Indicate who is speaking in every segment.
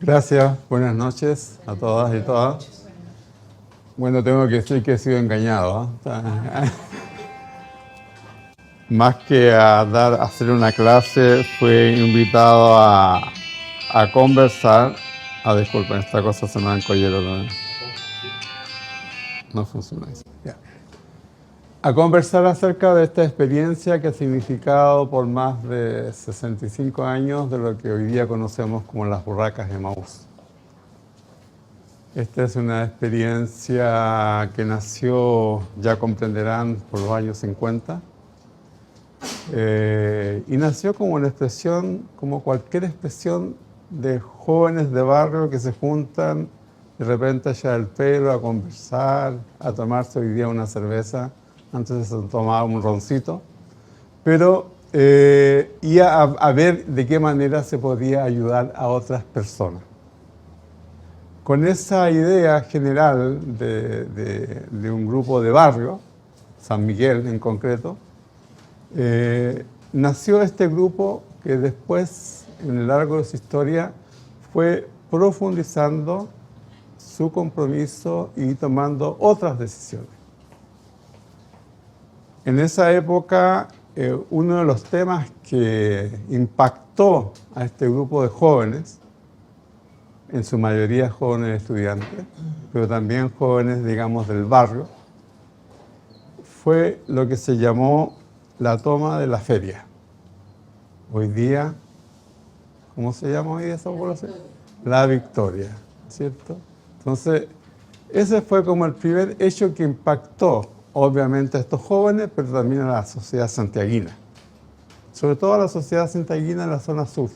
Speaker 1: Gracias, buenas noches a todas y todas. Bueno, tengo que decir que he sido engañado, ¿eh? Más que a hacer una clase, fui invitado a conversar. Disculpen, esta cosa se me ha encollado también. No funciona eso. Ya. A conversar acerca de esta experiencia que ha significado por más de 65 años de lo que hoy día conocemos como las burracas de Emaús. Esta es una experiencia que nació, ya comprenderán, por los años 50. Y nació como una expresión, como cualquier expresión de jóvenes de barrio que se juntan de repente a echar el pelo, a conversar, a tomarse hoy día una cerveza. Antes se tomaba un roncito. Pero, y a ver de qué manera se podía ayudar a otras personas. Con esa idea general de un grupo de barrio, San Miguel en concreto, nació este grupo que después, en el largo de su historia, fue profundizando su compromiso y tomando otras decisiones. En esa época, uno de los temas que impactó a este grupo de jóvenes, en su mayoría jóvenes estudiantes, pero también jóvenes, digamos, del barrio, fue lo que se llamó la toma de la feria. Hoy día, ¿cómo se llama hoy día esa población? La Victoria, ¿cierto? Entonces, ese fue como el primer hecho que impactó, obviamente, a estos jóvenes, pero también a la sociedad santiaguina. Sobre todo a la sociedad santiaguina en la zona sur,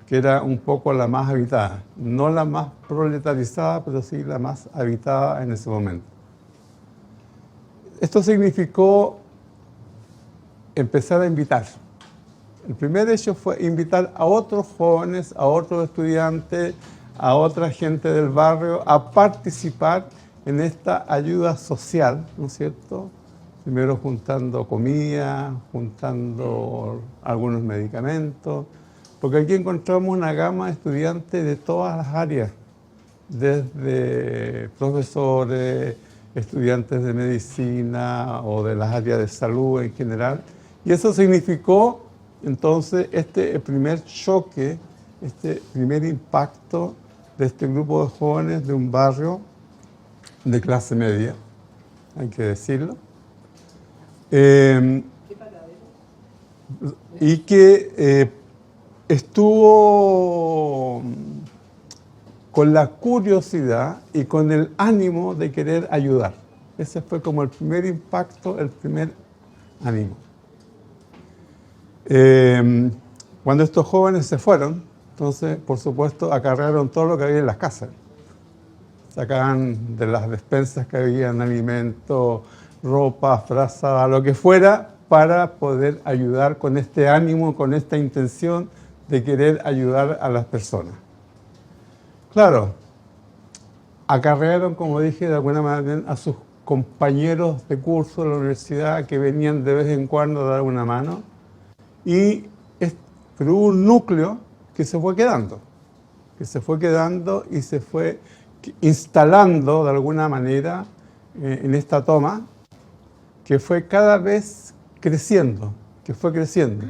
Speaker 1: que era un poco la más habitada. No la más proletarizada, pero sí la más habitada en ese momento. Esto significó empezar a invitar. El primer hecho fue invitar a otros jóvenes, a otros estudiantes, a otra gente del barrio a participar en esta ayuda social, ¿no es cierto? Primero juntando comida, juntando algunos medicamentos, porque aquí encontramos una gama de estudiantes de todas las áreas, desde profesores, estudiantes de medicina o de las áreas de salud en general. Y eso significó entonces el primer choque, este primer impacto de este grupo de jóvenes de un barrio de clase media, hay que decirlo. Y que estuvo con la curiosidad y con el ánimo de querer ayudar. Ese fue como el primer impacto, el primer ánimo. Cuando estos jóvenes se fueron, entonces, por supuesto, acarrearon todo lo que había en las casas. Sacaban de las despensas que habían alimentos, ropa, frazada, lo que fuera, para poder ayudar con este ánimo, con esta intención de querer ayudar a las personas. Claro, acarrearon, como dije, de alguna manera a sus compañeros de curso de la universidad que venían de vez en cuando a dar una mano, pero hubo un núcleo que se fue quedando y se fue instalando de alguna manera en esta toma, que fue cada vez creciendo, que fue creciendo.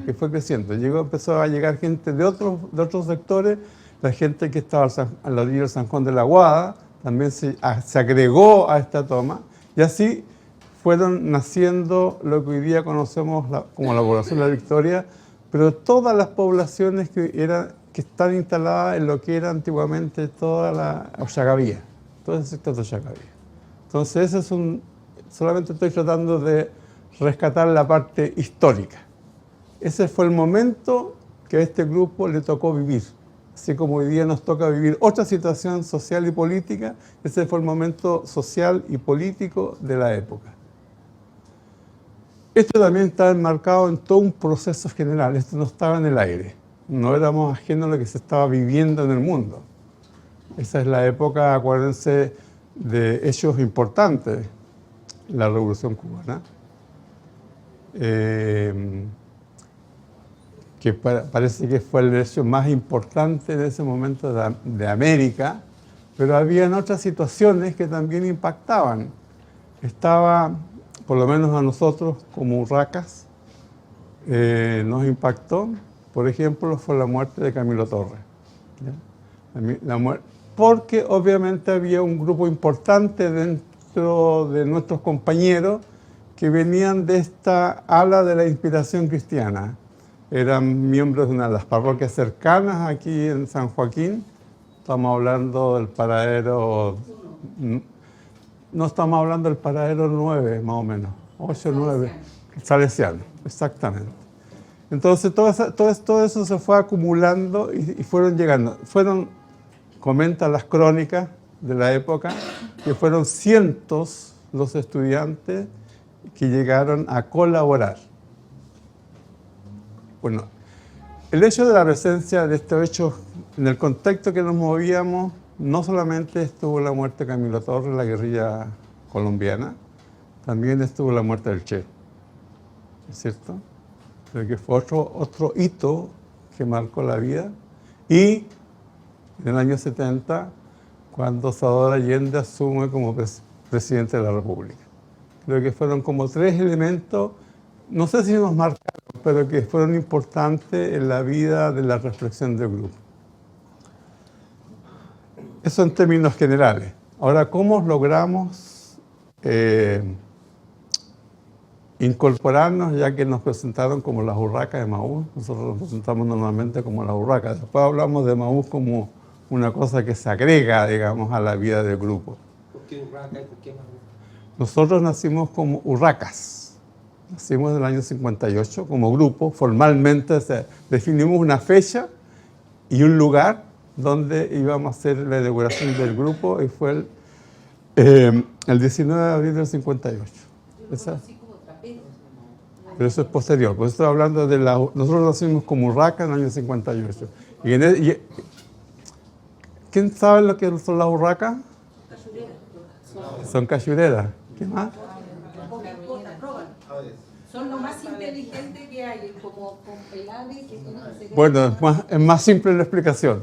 Speaker 1: Empezó a llegar gente de otros sectores, la gente que estaba a la orilla del San Juan de la Guada, también se agregó a esta toma, y así fueron naciendo lo que hoy día conocemos como la población de la Victoria, pero todas las poblaciones que están instaladas en lo que era antiguamente toda la Ochagavía, todo el sector de Ochagavía. Entonces, solamente estoy tratando de rescatar la parte histórica. Ese fue el momento que a este grupo le tocó vivir. Así como hoy día nos toca vivir otra situación social y política, ese fue el momento social y político de la época. Esto también estaba enmarcado en todo un proceso general, esto no estaba en el aire, no éramos ajenos a lo que se estaba viviendo en el mundo. Esa es la época, acuérdense, de hechos importantes, la Revolución Cubana, que parece que fue el hecho más importante en ese momento de América, pero habían otras situaciones que también impactaban. Estaba, por lo menos a nosotros como urracas, nos impactó, por ejemplo, fue la muerte de Camilo Torres. Porque obviamente había un grupo importante dentro de nuestros compañeros que venían de esta ala de la inspiración cristiana. Eran miembros de una de las parroquias cercanas aquí en San Joaquín. Estamos hablando del paradero... No estamos hablando del paradero 9, más o menos. 8, 9. Salesiano, exactamente. Entonces todo eso se fue acumulando y fueron llegando. Comentan las crónicas de la época, que fueron cientos los estudiantes que llegaron a colaborar. Bueno, el hecho de la presencia de estos hechos, en el contexto que nos movíamos, no solamente estuvo la muerte de Camilo Torres, la guerrilla colombiana, también estuvo la muerte del Che, ¿es cierto? Creo que fue otro hito que marcó la vida. Y en el año 70, cuando Salvador Allende asume como presidente de la República. Creo que fueron como 3 elementos, no sé si nos marcaron, pero que fueron importantes en la vida de la reflexión del grupo. Eso en términos generales. Ahora, ¿cómo logramos incorporarnos, ya que nos presentaron como las urracas de Maús? Nosotros nos presentamos normalmente como las urracas. Después hablamos de Maús como una cosa que se agrega, digamos, a la vida del grupo.
Speaker 2: ¿Por qué urraca y por qué Maús?
Speaker 1: Nosotros nacimos como urracas. Nacimos en el año 58 como grupo. Formalmente definimos una fecha y un lugar donde íbamos a hacer la inauguración del grupo, y fue el 19 de abril del 58. Pero eso es posterior. Por eso estoy hablando de nosotros nacimos como urracas en el año 58. ¿Quién sabe lo que son las urracas? Son cachureras. ¿Qué más?
Speaker 3: Son lo más inteligente que hay, como el ave que tiene que ser...
Speaker 1: Bueno, es más simple la explicación.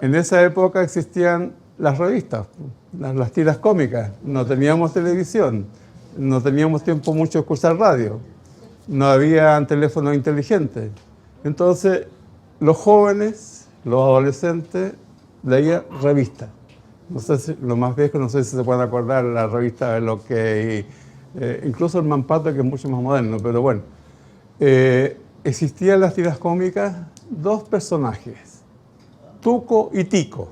Speaker 1: En esa época existían las revistas, las tiras cómicas. No teníamos televisión, no teníamos tiempo mucho de escuchar radio, no había teléfonos inteligentes. Entonces, los jóvenes, los adolescentes, leían revistas. No sé si, lo más viejo, no sé si se pueden acordar, la revista de lo que... incluso el Mampato, que es mucho más moderno, pero bueno. Existían las tiras cómicas 2 personajes, Tuco y Tico.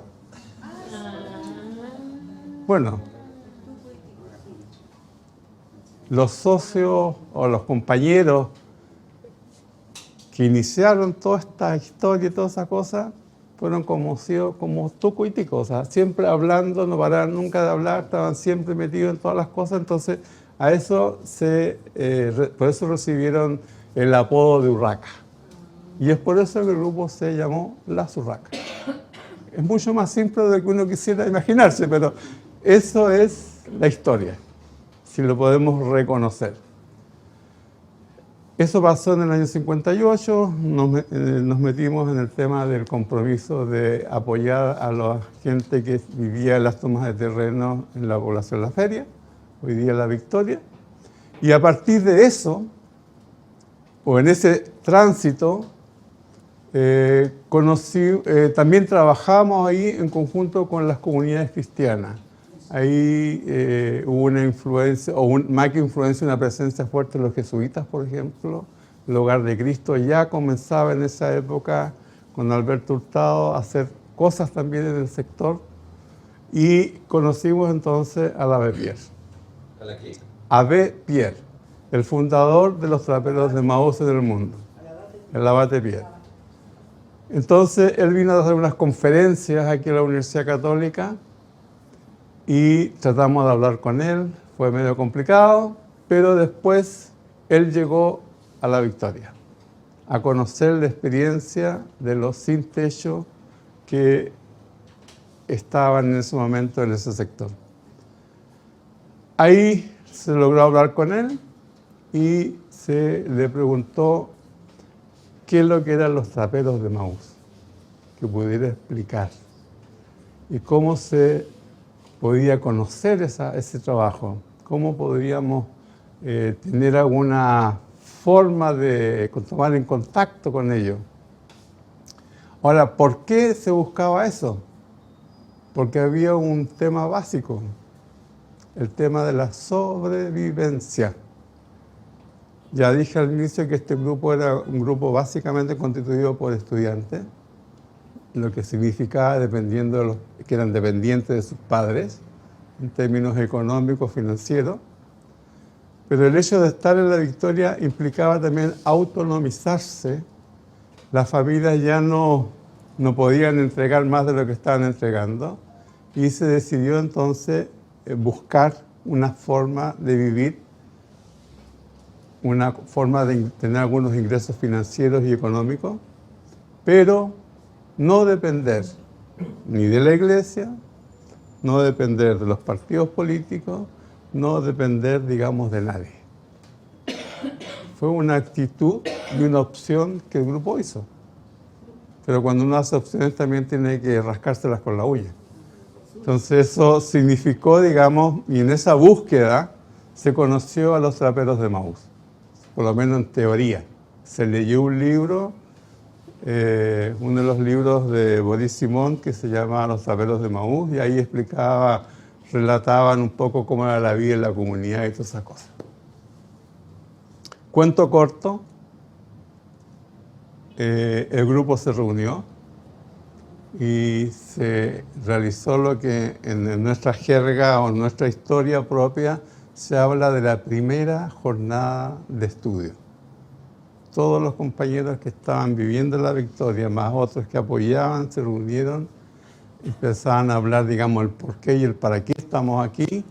Speaker 1: Bueno, los socios o los compañeros que iniciaron toda esta historia y todas esas cosas fueron como Tuco y Tico, o sea, siempre hablando, no paraban nunca de hablar, estaban siempre metidos en todas las cosas. Entonces a eso por eso recibieron el apodo de urraca. Y es por eso que el grupo se llamó Las Urracas. Es mucho más simple de lo que uno quisiera imaginarse, pero eso es la historia, si lo podemos reconocer. Eso pasó en el año 58, nos metimos en el tema del compromiso de apoyar a la gente que vivía en las tomas de terreno en la población La Feria, hoy día La Victoria, y a partir de eso, o en ese tránsito, también trabajamos ahí en conjunto con las comunidades cristianas. Ahí hubo una influencia, más que influencia, una presencia fuerte de los jesuitas, por ejemplo. El Hogar de Cristo ya comenzaba en esa época con Alberto Hurtado a hacer cosas también en el sector. Y conocimos entonces a Abbé Pierre.
Speaker 2: ¿A la qué?
Speaker 1: Abbé Pierre, el fundador de los traperos de Maús en el mundo, el Abate Pierre. Entonces él vino a hacer unas conferencias aquí en la Universidad Católica y tratamos de hablar con él. Fue medio complicado, pero después él llegó a La Victoria a conocer la experiencia de los sin techo que estaban en ese momento en ese sector. Ahí se logró hablar con él y se le preguntó qué es lo que eran los traperos de Maús, que pudiera explicar, y cómo se podía conocer ese trabajo, cómo podríamos tener alguna forma de tomar en contacto con ellos. Ahora, ¿por qué se buscaba eso? Porque había un tema básico, el tema de la sobrevivencia. Ya dije al inicio que este grupo era un grupo básicamente constituido por estudiantes, lo que significaba que eran dependientes de sus padres, en términos económicos, financieros. Pero el hecho de estar en la Victoria implicaba también autonomizarse. Las familias ya no podían entregar más de lo que estaban entregando y se decidió entonces buscar una forma de vivir, una forma de tener algunos ingresos financieros y económicos, pero no depender ni de la iglesia, no depender de los partidos políticos, no depender, digamos, de nadie. Fue una actitud y una opción que el grupo hizo. Pero cuando uno hace opciones también tiene que rascárselas con la uña. Entonces eso significó, digamos, y en esa búsqueda se conoció a los traperos de Maús, por lo menos en teoría. Se leyó un libro, uno de los libros de Boris Simón, que se llama Los traperos de Maús, y ahí relataban un poco cómo era la vida en la comunidad y todas esas cosas. Cuento corto, el grupo se reunió y se realizó lo que en nuestra jerga o en nuestra historia propia se habla de la primera jornada de estudio. Todos los compañeros que estaban viviendo en la Victoria, más otros que apoyaban, se reunieron, empezaban a hablar, digamos, el por qué y el para qué estamos aquí,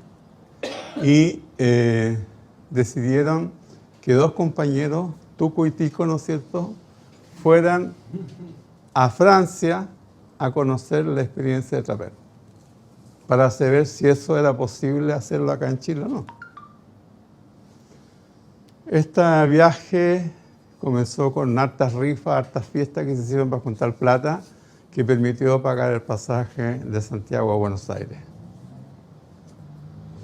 Speaker 1: y decidieron que dos compañeros, Tuco y Tico, ¿no es cierto?, fueran a Francia a conocer la experiencia de trapero, para saber si eso era posible hacerlo acá en Chile o no. Este viaje comenzó con hartas rifas, hartas fiestas que se hicieron para juntar plata, que permitió pagar el pasaje de Santiago a Buenos Aires.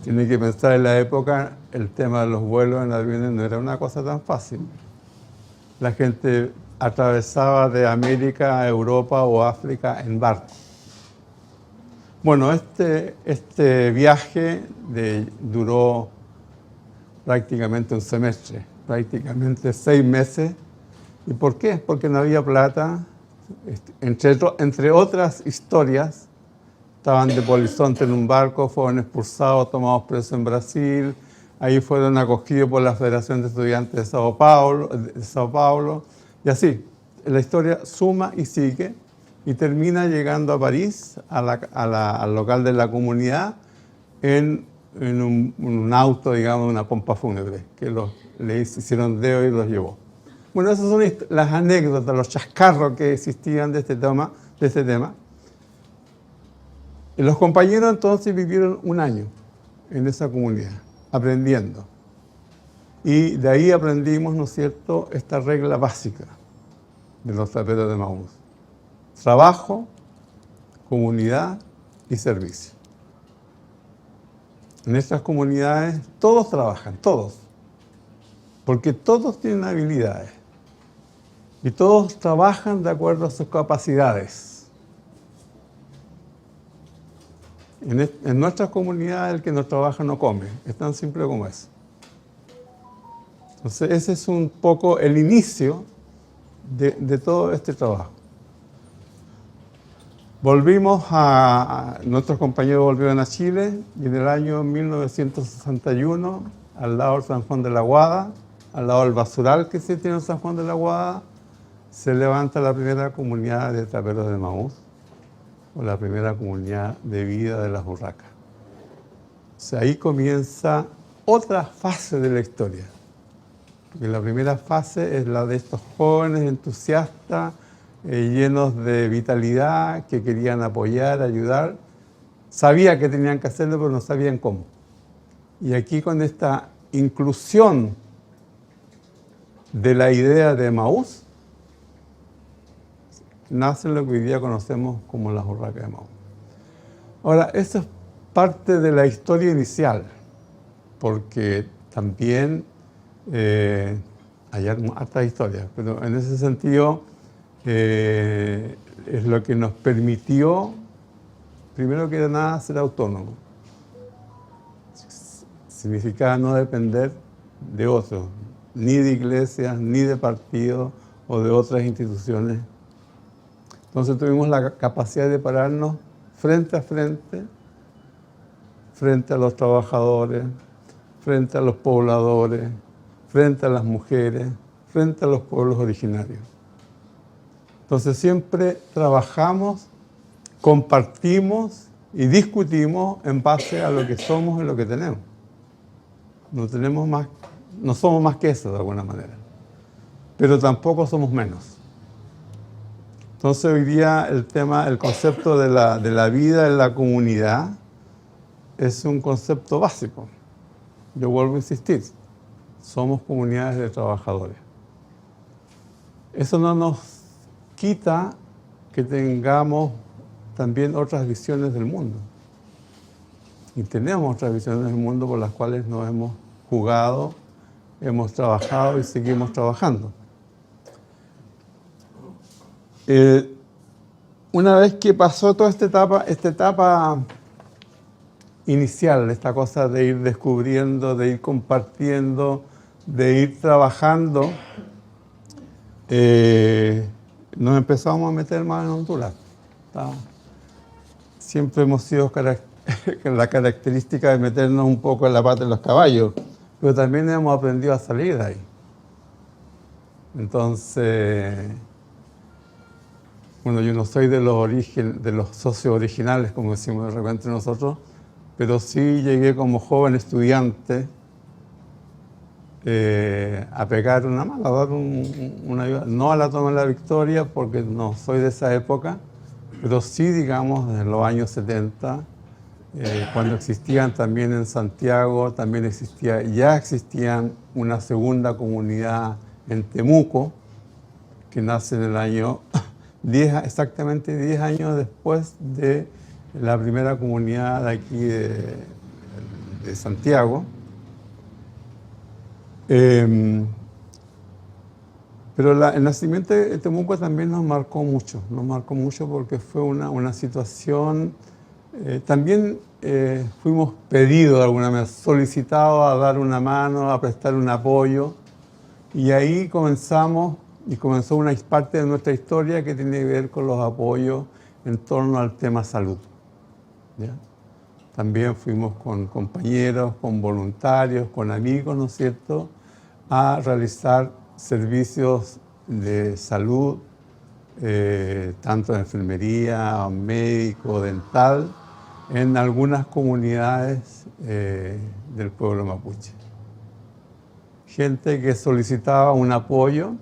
Speaker 1: Tiene que pensar, en la época el tema de los vuelos en aviones no era una cosa tan fácil. La gente atravesaba de América a Europa o África en barco. Bueno, este viaje duró prácticamente un semestre, prácticamente 6 meses. ¿Y por qué? Porque no había plata. Entre otras historias, estaban de polizonte en un barco, fueron expulsados, tomados presos en Brasil, ahí fueron acogidos por la Federación de Estudiantes de Sao Paulo, y así, la historia suma y sigue, y termina llegando a París, al local de la comunidad, en un auto, digamos, una pompa fúnebre, que le hicieron dedo y los llevó. Bueno, esas son las anécdotas, los chascarros que existían de este tema. Y los compañeros entonces vivieron un año en esa comunidad, aprendiendo. Y de ahí aprendimos, ¿no es cierto?, esta regla básica de los traperos de Maús: trabajo, comunidad y servicio. En estas comunidades todos trabajan, todos, porque todos tienen habilidades y todos trabajan de acuerdo a sus capacidades. En nuestras comunidades el que no trabaja no come, es tan simple como eso. Entonces ese es un poco el inicio de todo este trabajo. Nuestros compañeros volvieron a Chile y en el año 1961, al lado del San Juan de la Guada, al lado del basural que se tiene en San Juan de la Guada, se levanta la primera comunidad de traperos de Maús, o la primera comunidad de vida de las Urracas. O sea, ahí comienza otra fase de la historia. Porque la primera fase es la de estos jóvenes entusiastas, llenos de vitalidad, que querían apoyar, ayudar. Sabían que tenían que hacerlo, pero no sabían cómo. Y aquí, con esta inclusión de la idea de Maús, nace lo que hoy día conocemos como las Urracas de Maule. Ahora, eso es parte de la historia inicial, porque también hay hartas historias, pero en ese sentido es lo que nos permitió, primero que nada, ser autónomos. Significaba no depender de otros, ni de iglesias, ni de partidos o de otras instituciones. Entonces tuvimos la capacidad de pararnos frente a frente, frente a los trabajadores, frente a los pobladores, frente a las mujeres, frente a los pueblos originarios. Entonces siempre trabajamos, compartimos y discutimos en base a lo que somos y lo que tenemos. No somos más que eso de alguna manera, pero tampoco somos menos. Entonces hoy día el concepto de la vida en la comunidad es un concepto básico. Yo vuelvo a insistir, somos comunidades de trabajadores. Eso no nos quita que tengamos también otras visiones del mundo. Y tenemos otras visiones del mundo por las cuales nos hemos jugado, hemos trabajado y seguimos trabajando. Una vez que pasó toda esta etapa inicial, esta cosa de ir descubriendo, de ir compartiendo, de ir trabajando, nos empezamos a meter más en Honduras. Siempre hemos sido la característica de meternos un poco en la pata de los caballos, pero también hemos aprendido a salir de ahí. Entonces, bueno, yo no soy de los socios originales, como decimos de repente nosotros, pero sí llegué como joven estudiante a pegar una mano, a dar una ayuda. No a la toma de la victoria, porque no soy de esa época, pero sí, digamos, en los años 70, cuando existían también en Santiago, ya existían una segunda comunidad en Temuco, que nace en el año exactamente 10 años después de la primera comunidad de aquí de Santiago. Pero el nacimiento de Temuco también nos marcó mucho porque fue una situación, también fuimos pedidos de alguna manera, solicitados a dar una mano, a prestar un apoyo, y ahí comenzó una parte de nuestra historia que tiene que ver con los apoyos en torno al tema salud. ¿Ya? También fuimos con compañeros, con voluntarios, con amigos, ¿no es cierto?, a realizar servicios de salud, tanto de enfermería, médico, dental, en algunas comunidades del pueblo mapuche. Gente que solicitaba un apoyo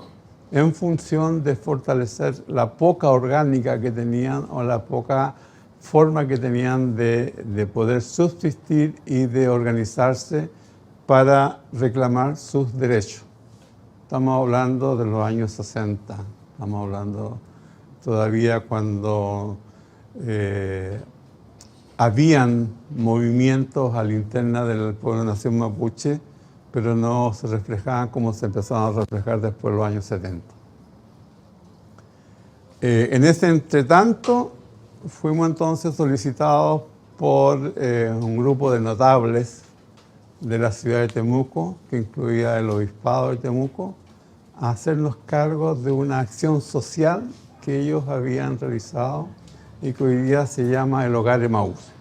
Speaker 1: en función de fortalecer la poca orgánica que tenían o la poca forma que tenían de poder subsistir y de organizarse para reclamar sus derechos. Estamos hablando de los años 60, estamos hablando todavía cuando habían movimientos a la interna del pueblo nación mapuche, pero no se reflejaban como se empezaron a reflejar después de los años 70. En ese entretanto, fuimos entonces solicitados por un grupo de notables de la ciudad de Temuco, que incluía el obispado de Temuco, a hacernos cargo de una acción social que ellos habían realizado y que hoy día se llama el Hogar Emaús.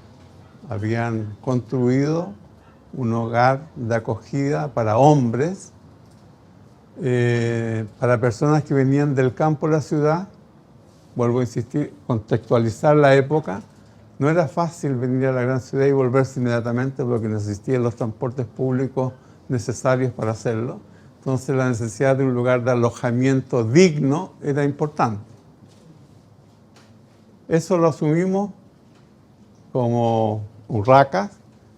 Speaker 1: Habían construido un hogar de acogida para hombres, para personas que venían del campo a la ciudad. Vuelvo a insistir, contextualizar la época. No era fácil venir a la gran ciudad y volverse inmediatamente porque no existían los transportes públicos necesarios para hacerlo. Entonces la necesidad de un lugar de alojamiento digno era importante. Eso lo asumimos como urracas.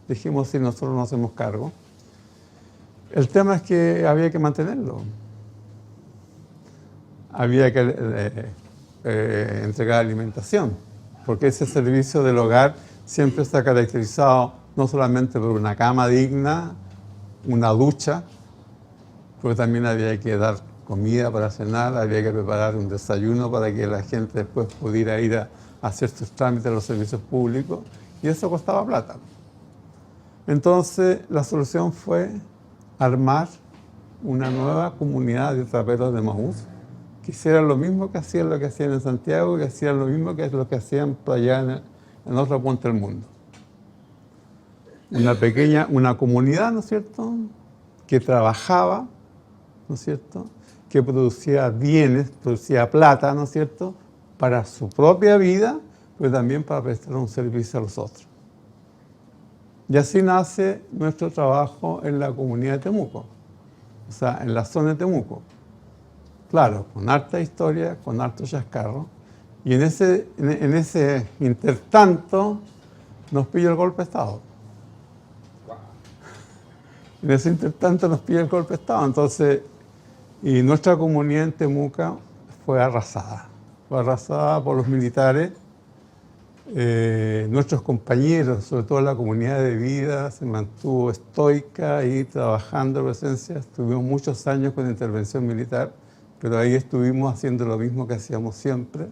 Speaker 1: Dijimos, sí, nosotros nos hacemos cargo. El tema es que había que mantenerlo. Había que entregar alimentación, porque ese servicio del hogar siempre está caracterizado no solamente por una cama digna, una ducha, porque también había que dar comida para cenar, había que preparar un desayuno para que la gente después pudiera ir a hacer sus trámites a los servicios públicos, y eso costaba plata. Entonces, la solución fue armar una nueva comunidad de traperos de Emaús, que hicieran lo mismo que hacían en Santiago, que hacían lo mismo que lo que hacían por allá en otra punta del mundo. Una comunidad, ¿no es cierto?, que trabajaba, ¿no es cierto?, que producía bienes, producía plata, ¿no es cierto?, para su propia vida, pero también para prestar un servicio a los otros. Y así nace nuestro trabajo en la comunidad de Temuco, o sea, en la zona de Temuco. Claro, con harta historia, con harto chascarro, y en ese intertanto nos pilló el golpe de Estado. En ese intertanto nos pilló el golpe de Estado, entonces, y nuestra comunidad en Temuco fue arrasada por los militares. Nuestros compañeros, sobre todo la comunidad de vida, se mantuvo estoica y trabajando en presencia. Estuvimos muchos años con intervención militar, pero ahí estuvimos haciendo lo mismo que hacíamos siempre.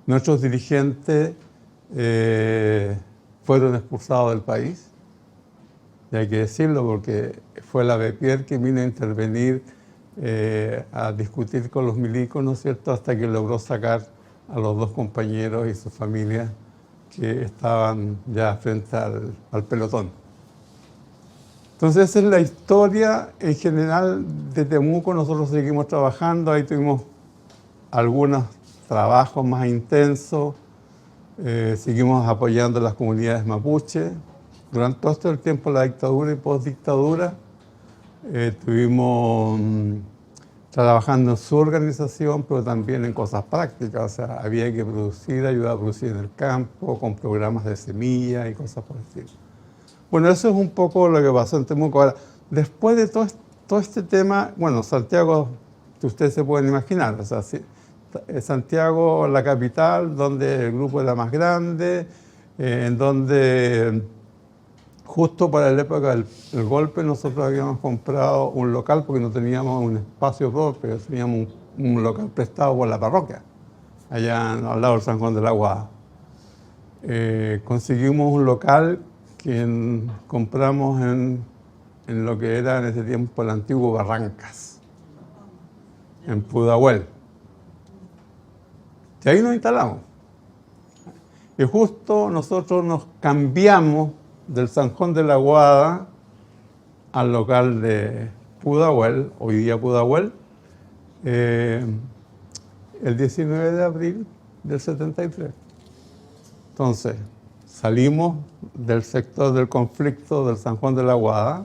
Speaker 1: Nuestros dirigentes fueron expulsados del país, y hay que decirlo porque fue la BPIER que vino a intervenir, a discutir con los milicos, ¿no es cierto?, hasta que logró sacar a los dos compañeros y sus familias que estaban ya frente al pelotón. Entonces esa es la historia en general de Temuco. Nosotros seguimos trabajando, ahí tuvimos algunos trabajos más intensos, seguimos apoyando las comunidades mapuche. Durante todo este tiempo, la dictadura y postdictadura, estuvimos trabajando en su organización, pero también en cosas prácticas. O sea, había que producir, ayudar a producir en el campo, con programas de semillas y cosas por el estilo. Bueno, eso es un poco lo que pasó en Temuco. Ahora, después de todo este tema, bueno, Santiago, ustedes se pueden imaginar, o sea, Santiago, la capital, donde el grupo era más grande, en donde justo para la época del golpe nosotros habíamos comprado un local porque no teníamos un espacio propio, teníamos un local prestado por la parroquia, allá al lado del San Juan de la Aguada. Conseguimos un local que compramos en lo que era en ese tiempo el antiguo Barrancas, en Pudahuel. Y ahí nos instalamos. Y justo nosotros nos cambiamos del San Juan de la Aguada al local de Pudahuel, hoy día Pudahuel, el 19 de abril del 73. Entonces, salimos del sector del conflicto del San Juan de la Aguada,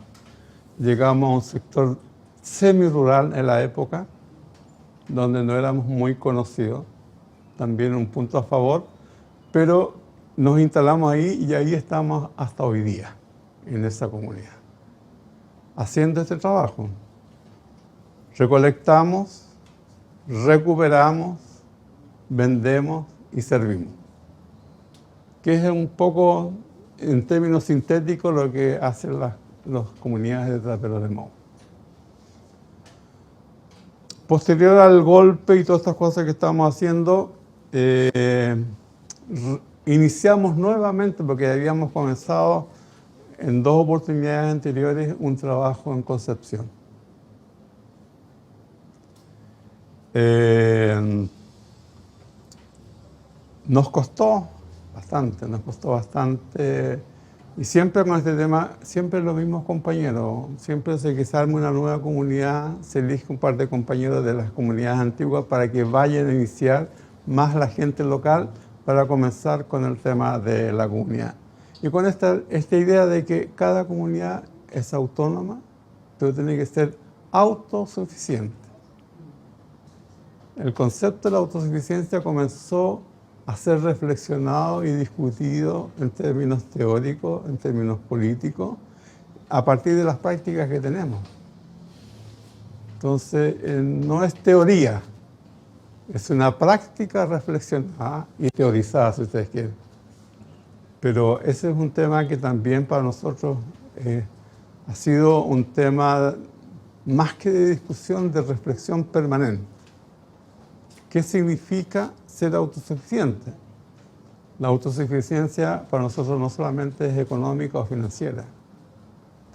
Speaker 1: llegamos a un sector semi-rural en la época, donde no éramos muy conocidos, también un punto a favor, pero nos instalamos ahí y ahí estamos hasta hoy día, en esa comunidad, haciendo este trabajo. Recolectamos, recuperamos, vendemos y servimos, que es un poco, en términos sintéticos, lo que hacen las comunidades de traperos de Emaús. Posterior al golpe y todas estas cosas que estamos haciendo, iniciamos nuevamente, porque habíamos comenzado en 2 oportunidades anteriores un trabajo en Concepción. Nos costó bastante, y siempre con este tema, siempre los mismos compañeros, siempre que se arma una nueva comunidad, se elige un par de compañeros de las comunidades antiguas para que vayan a iniciar más la gente local para comenzar con el tema de la comunidad. Y con esta idea de que cada comunidad es autónoma, pero tiene que ser autosuficiente. El concepto de la autosuficiencia comenzó a ser reflexionado y discutido en términos teóricos, en términos políticos, a partir de las prácticas que tenemos. Entonces, no es teoría, Es una práctica reflexionada y teorizada, si ustedes quieren. Pero ese es un tema que también para nosotros ha sido un tema más que de discusión, de reflexión permanente. ¿Qué significa ser autosuficiente? La autosuficiencia para nosotros no solamente es económica o financiera,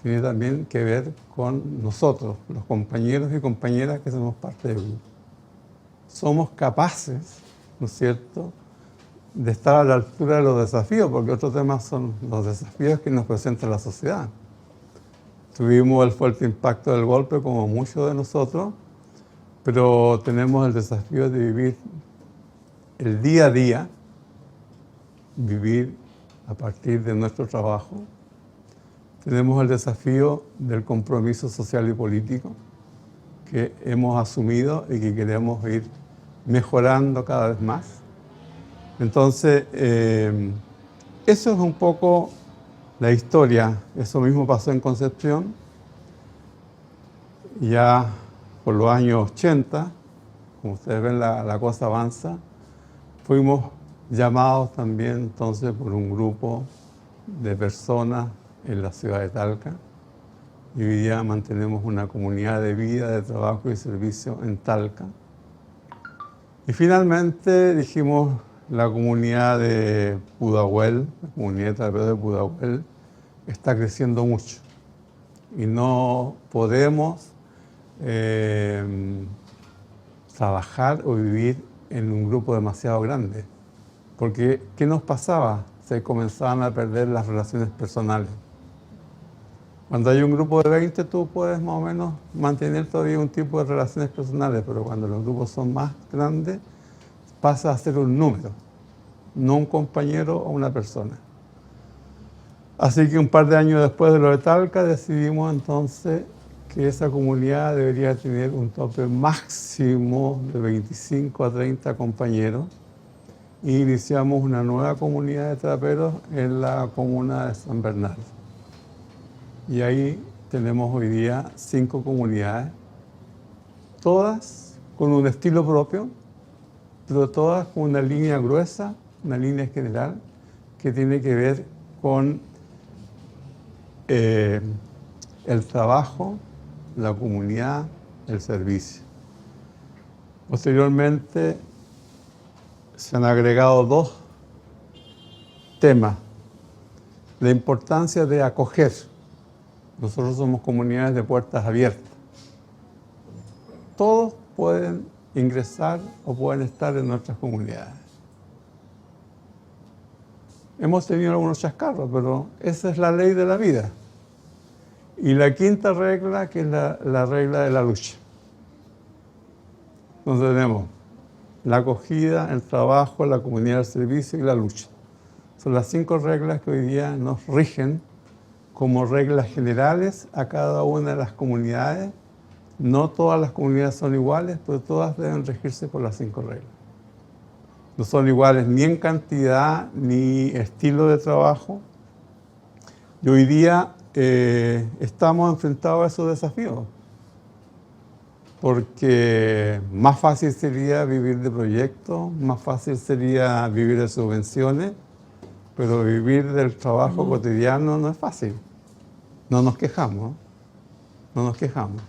Speaker 1: tiene también que ver con nosotros, los compañeros y compañeras que somos parte del grupo. Somos capaces, ¿no es cierto?, de estar a la altura de los desafíos, porque otro tema son los desafíos que nos presenta la sociedad. Tuvimos el fuerte impacto del golpe, como muchos de nosotros, pero tenemos el desafío de vivir el día a día, vivir a partir de nuestro trabajo. Tenemos el desafío del compromiso social y político que hemos asumido y que queremos ir mejorando cada vez más. Entonces, eso es un poco la historia. Eso mismo pasó en Concepción. Ya por los años 80, como ustedes ven, la cosa avanza. Fuimos llamados también entonces por un grupo de personas en la ciudad de Talca. Y hoy día mantenemos una comunidad de vida, de trabajo y servicio en Talca. Y finalmente dijimos, la comunidad de Pudahuel, la comunidad de traperos de Pudahuel, está creciendo mucho. Y no podemos trabajar o vivir en un grupo demasiado grande. Porque, ¿qué nos pasaba? Se comenzaban a perder las relaciones personales. Cuando hay un grupo de 20, tú puedes más o menos mantener todavía un tipo de relaciones personales, pero cuando los grupos son más grandes, pasa a ser un número, no un compañero o una persona. Así que un par de años después de lo de Talca, decidimos entonces que esa comunidad debería tener un tope máximo de 25 a 30 compañeros y iniciamos una nueva comunidad de traperos en la comuna de San Bernardo. Y ahí tenemos hoy día 5 comunidades, todas con un estilo propio, pero todas con una línea gruesa, una línea general, que tiene que ver con el trabajo, la comunidad, el servicio. Posteriormente se han agregado 2 temas. La importancia de acoger. Nosotros somos comunidades de puertas abiertas. Todos pueden ingresar o pueden estar en nuestras comunidades. Hemos tenido algunos chascarros, pero esa es la ley de la vida. Y la 5ª regla, que es la regla de la lucha. Entonces tenemos la acogida, el trabajo, la comunidad del servicio y la lucha. Son las 5 reglas que hoy día nos rigen como reglas generales a cada una de las comunidades. No todas las comunidades son iguales, pero todas deben regirse por las 5 reglas. No son iguales ni en cantidad ni estilo de trabajo. Y hoy día estamos enfrentados a esos desafíos. Porque más fácil sería vivir de proyectos, más fácil sería vivir de subvenciones, pero vivir del trabajo cotidiano no es fácil. No nos quejamos, no nos quejamos.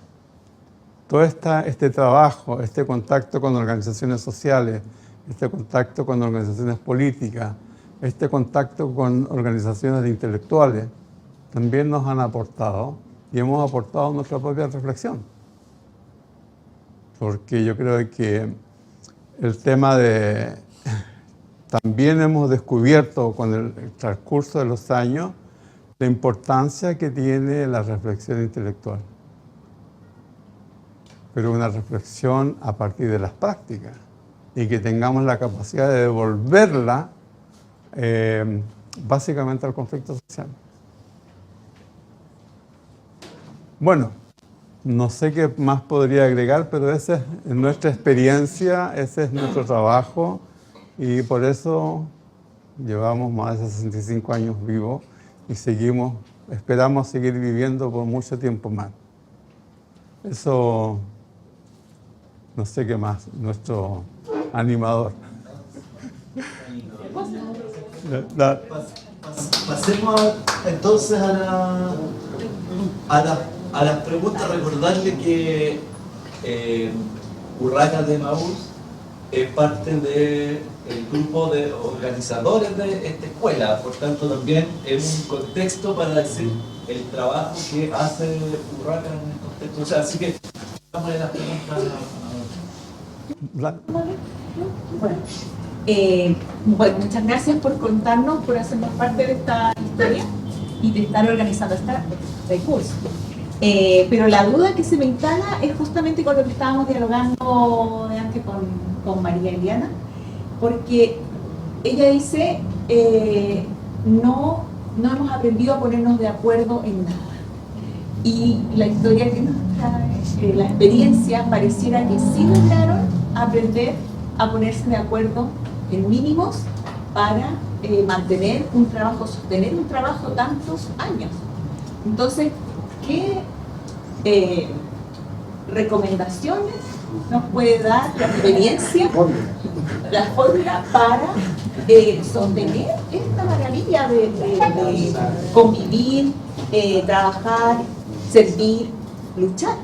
Speaker 1: Todo este trabajo, este contacto con organizaciones sociales, este contacto con organizaciones políticas, este contacto con organizaciones de intelectuales, también nos han aportado y hemos aportado nuestra propia reflexión. Porque yo creo que el tema de... También hemos descubierto con el transcurso de los años la importancia que tiene la reflexión intelectual. Pero una reflexión a partir de las prácticas y que tengamos la capacidad de devolverla básicamente al conflicto social. Bueno, no sé qué más podría agregar, pero esa es nuestra experiencia, ese es nuestro trabajo y por eso llevamos más de 65 años vivos y esperamos seguir viviendo por mucho tiempo más. Eso, no sé qué más, nuestro animador. La-
Speaker 4: Pasemos entonces a las preguntas. Recordarle que Urracas de Emaús es parte del grupo de organizadores de esta escuela, por tanto también es un contexto para decir el trabajo que hace Urracas en el contexto. O sea, así que vamos a las preguntas.
Speaker 1: la-
Speaker 5: Bueno, muchas gracias por contarnos, por hacernos parte de esta historia y de estar organizando este curso. Pero la duda que se me instala es justamente con lo que estábamos dialogando de antes con María Eliana, porque ella dice, no hemos aprendido a ponernos de acuerdo en nada. Y la historia que nos trae, la experiencia, pareciera que sí lograron aprender a ponerse de acuerdo en mínimos para mantener un trabajo, sostener un trabajo tantos años. Entonces, ¿qué recomendaciones nos puede dar la experiencia, la fórmula para sostener esta maravilla de convivir, trabajar, servir, luchar?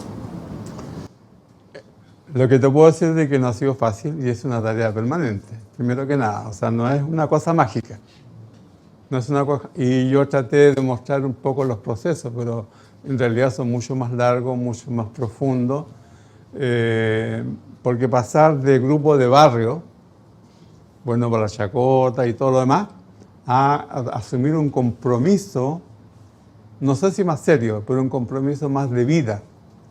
Speaker 1: Lo que te puedo decir es de que no ha sido fácil y es una tarea permanente, primero que nada. O sea, no es una cosa mágica. No es una cosa, y yo traté de mostrar un poco los procesos, pero en realidad son mucho más largos, mucho más profundos, porque pasar de grupo de barrio, bueno, para la chacota y todo lo demás, a asumir un compromiso, no sé si más serio, pero un compromiso más de vida,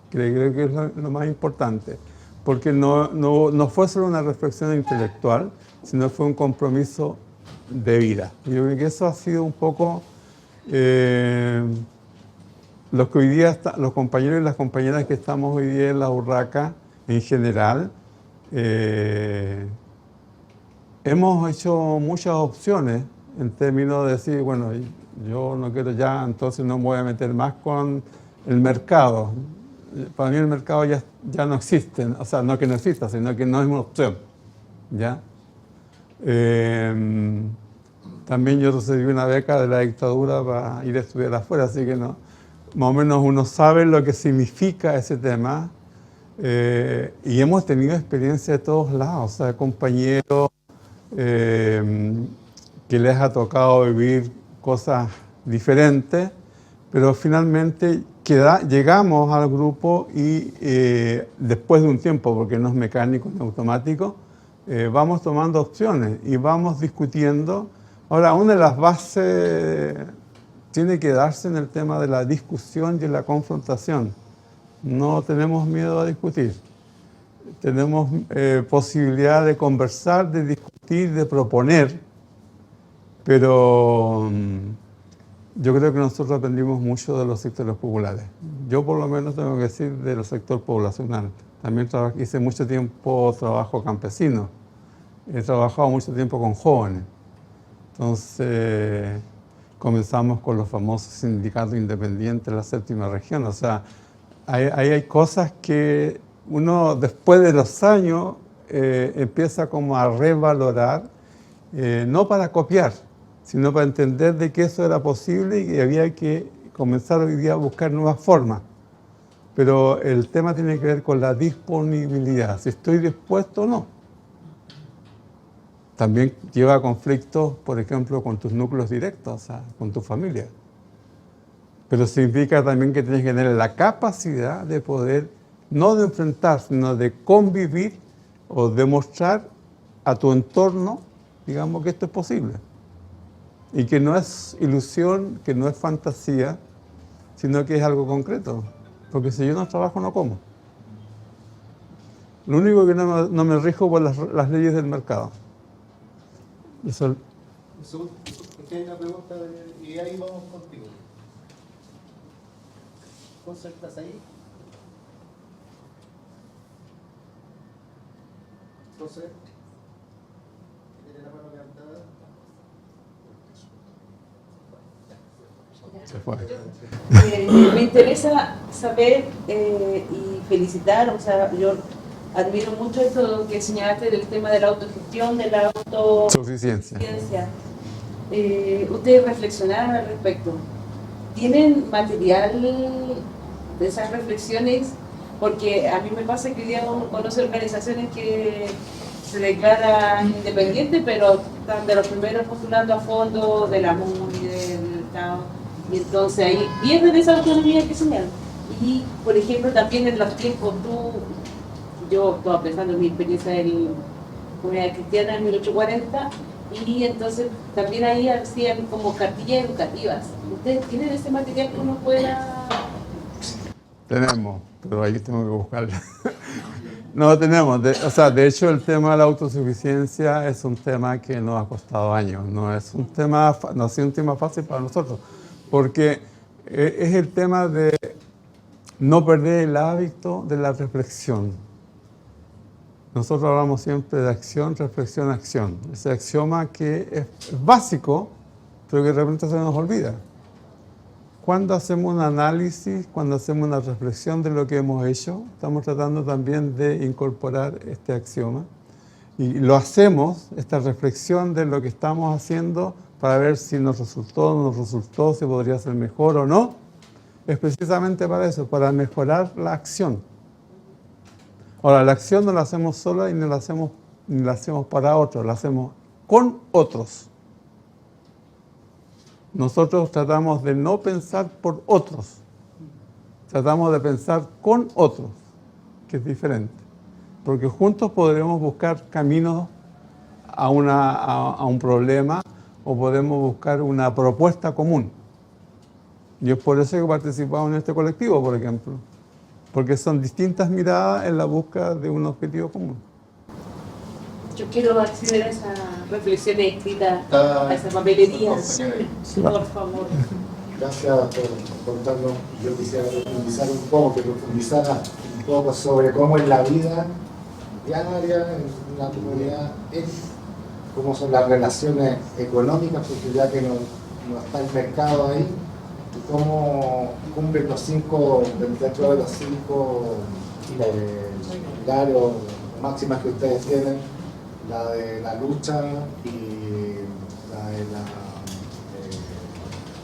Speaker 1: que creo que es lo más importante, porque no fue solo una reflexión intelectual, sino fue un compromiso de vida. Y yo creo que eso ha sido un poco los que hoy día los compañeros y las compañeras que estamos hoy día en la Urraca en general, hemos hecho muchas opciones en términos de decir, bueno, yo no quiero ya, entonces no me voy a meter más con el mercado. Para mí el mercado ya no existe, o sea, no que no exista, sino que no es una opción, ¿ya? También yo recibí una beca de la dictadura para ir a estudiar afuera, así que no, más o menos uno sabe lo que significa ese tema, y hemos tenido experiencia de todos lados, o sea, compañeros que les ha tocado vivir cosas diferentes, pero finalmente llegamos al grupo y después de un tiempo, porque no es mecánico, no es automático, vamos tomando opciones y vamos discutiendo. Ahora, una de las bases tiene que darse en el tema de la discusión y la confrontación. No tenemos miedo a discutir. Tenemos posibilidad de conversar, de discutir, de proponer, pero yo creo que nosotros aprendimos mucho de los sectores populares. Yo por lo menos tengo que decir del sector poblacional. También hice mucho tiempo trabajo campesino. He trabajado mucho tiempo con jóvenes. Entonces comenzamos con los famosos sindicatos independientes de la séptima región. O sea, hay cosas que uno después de los años empieza como a revalorar, no para copiar, sino para entender de que eso era posible y que había que comenzar hoy día a buscar nuevas formas. Pero el tema tiene que ver con la disponibilidad, si estoy dispuesto o no. También lleva a conflictos, por ejemplo, con tus núcleos directos, o sea, con tu familia. Pero significa también que tienes que tener la capacidad de poder, no de enfrentar, sino de convivir o demostrar a tu entorno, digamos, que esto es posible. Y que no es ilusión, que no es fantasía, sino que es algo concreto. Porque si yo no trabajo, no como. Lo único que no me rijo por las leyes del mercado. Eso.
Speaker 6: Aquí hay una pregunta y ahí vamos contigo. José, ¿estás ahí? José, ¿tiene la mano levantada?
Speaker 1: Se fue.
Speaker 5: Me interesa saber y felicitar, o sea, yo
Speaker 7: admiro mucho esto que señalaste del tema de la autogestión, de la
Speaker 1: Suficiencia.
Speaker 7: autosuficiencia. Ustedes reflexionaron al respecto. ¿Tienen material de esas reflexiones? Porque a mí me pasa que hoy día uno conoce organizaciones que se declaran independientes, pero están de los primeros postulando a fondos de la MUNI, del Estado, y entonces ahí pierden esa autonomía que señalan. Y, por ejemplo, también en los tiempos, yo estaba pensando en mi experiencia en comunidad cristiana en 1840, y entonces también ahí hacían como cartillas educativas. ¿Ustedes tienen ese material que uno pueda...?
Speaker 1: Tenemos, pero ahí tengo que buscarlo. No tenemos, de hecho el tema de la autosuficiencia es un tema que nos ha costado años, no ha sido un tema fácil para nosotros, porque es el tema de no perder el hábito de la reflexión. Nosotros hablamos siempre de acción, reflexión, acción. Ese axioma que es básico, pero que de repente se nos olvida. Cuando hacemos un análisis, cuando hacemos una reflexión de lo que hemos hecho, estamos tratando también de incorporar este axioma. Y lo hacemos, esta reflexión de lo que estamos haciendo, para ver si nos resultó o no nos resultó, si podría ser mejor o no. Es precisamente para eso, para mejorar la acción. Ahora, la acción no la hacemos sola y no la hacemos para otros, la hacemos con otros. Nosotros tratamos de no pensar por otros, tratamos de pensar con otros, que es diferente. Porque juntos podremos buscar caminos a un problema o podemos buscar una propuesta común. Y es por eso que participamos en este colectivo, por ejemplo. Porque son distintas miradas en la búsqueda de un objetivo común.
Speaker 7: Yo quiero acceder a esa reflexión escrita, a esa papelería. Por favor.
Speaker 6: Gracias por contarnos. Yo quisiera profundizar un poco, que profundizara un poco sobre cómo es la vida diaria en la comunidad, cómo son las relaciones económicas, porque ya que no está el mercado ahí, y cómo cumplen dentro de los cinco pilares o máximas que ustedes tienen, la de la lucha y la de la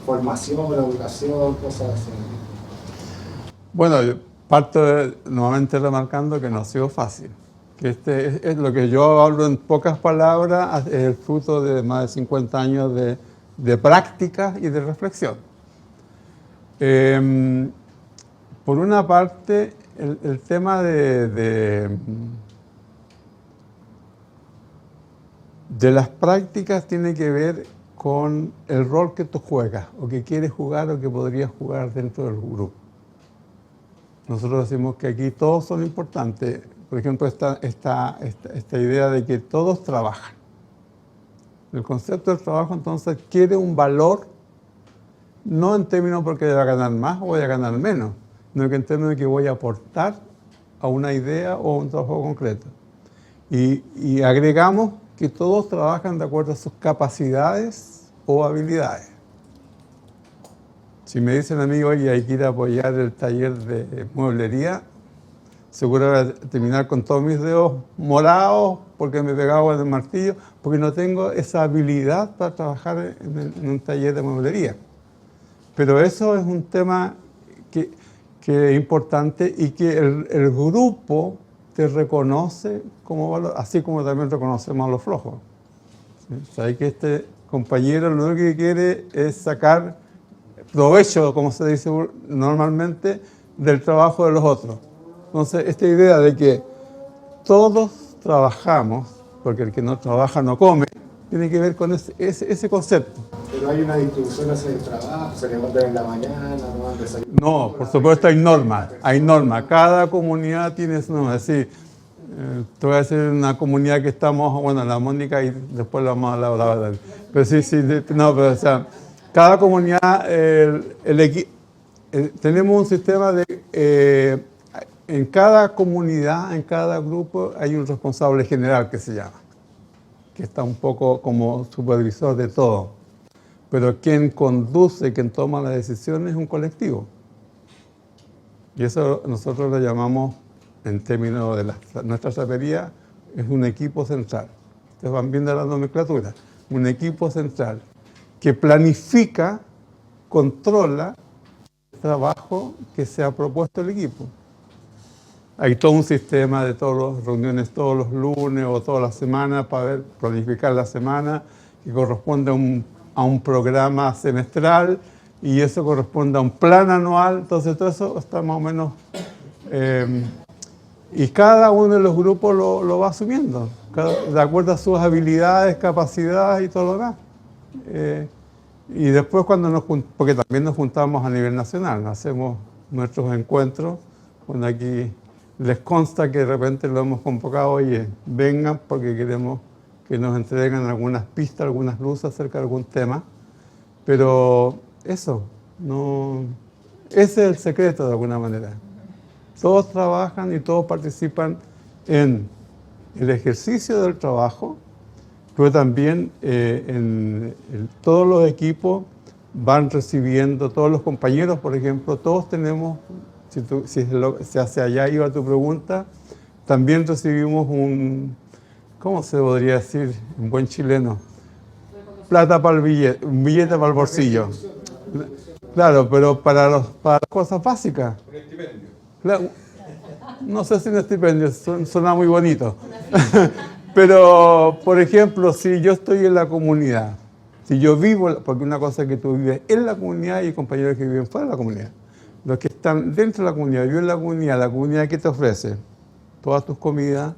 Speaker 6: formación, la educación, cosas así.
Speaker 1: Bueno, yo parto nuevamente remarcando que no ha sido fácil. Que este es lo que yo hablo en pocas palabras, es el fruto de más de 50 años de práctica y de reflexión. Por una parte, el tema de las prácticas tiene que ver con el rol que tú juegas, o que quieres jugar, o que podrías jugar dentro del grupo. Nosotros decimos que aquí todos son importantes. Por ejemplo, esta idea de que todos trabajan. El concepto del trabajo, entonces, quiere un valor, no en términos porque voy a ganar más o voy a ganar menos, sino que en términos de que voy a aportar a una idea o a un trabajo concreto. Y agregamos que todos trabajan de acuerdo a sus capacidades o habilidades. Si me dicen a mí, oye, hay que ir a apoyar el taller de mueblería, seguro voy a terminar con todos mis dedos morados porque me he pegado en el martillo, porque no tengo esa habilidad para trabajar en un taller de mueblería. Pero eso es un tema que es importante y que el grupo te reconoce como valor, así como también reconocemos a los flojos. ¿Sí? Sabes que este compañero lo único que quiere es sacar provecho, como se dice normalmente, del trabajo de los otros. Entonces, esta idea de que todos trabajamos, porque el que no trabaja no come, tiene que ver con ese concepto.
Speaker 6: Pero hay una distribución hacia el trabajo, se levantan en la mañana, no van a desayunar.
Speaker 1: No, por supuesto hay normas. Cada comunidad tiene su norma. Es decir, te voy a decir una comunidad que estamos, bueno, la Mónica y después la vamos a hablar. Pero sí, no, pero o sea, cada comunidad, tenemos un sistema de, en cada comunidad, en cada grupo hay un responsable general que se llama, que está un poco como supervisor de todo. Pero quien conduce, quien toma las decisiones es un colectivo. Y eso nosotros lo llamamos en términos de nuestra sabería, es un equipo central. Ustedes van viendo la nomenclatura. Un equipo central que planifica, controla el trabajo que se ha propuesto el equipo. Hay todo un sistema de todas las reuniones todos los lunes o todas las semanas para planificar la semana, que corresponde a un programa semestral y eso corresponde a un plan anual. Entonces todo eso está más o menos... y cada uno de los grupos lo va asumiendo, de acuerdo a sus habilidades, capacidades y todo lo demás. Y después cuando porque también nos juntamos a nivel nacional, hacemos nuestros encuentros, cuando aquí les consta que de repente lo hemos convocado, oye, vengan porque queremos que nos entreguen algunas pistas, algunas luces acerca de algún tema. Pero eso, ese es el secreto de alguna manera. Todos trabajan y todos participan en el ejercicio del trabajo, pero también todos los equipos van recibiendo, todos los compañeros, por ejemplo, todos tenemos, si hacia allá iba tu pregunta, también recibimos ¿cómo se podría decir en buen chileno? Plata para el billete, un billete para el bolsillo. Claro, pero para las cosas básicas.
Speaker 2: Un estipendio.
Speaker 1: Claro, no sé si un estipendio, suena muy bonito. Pero, por ejemplo, si yo estoy en la comunidad, si yo vivo, porque una cosa es que tú vives en la comunidad y hay compañeros que viven fuera de la comunidad. Los que están dentro de la comunidad, viven en la comunidad ¿qué te ofrece? Todas tus comidas,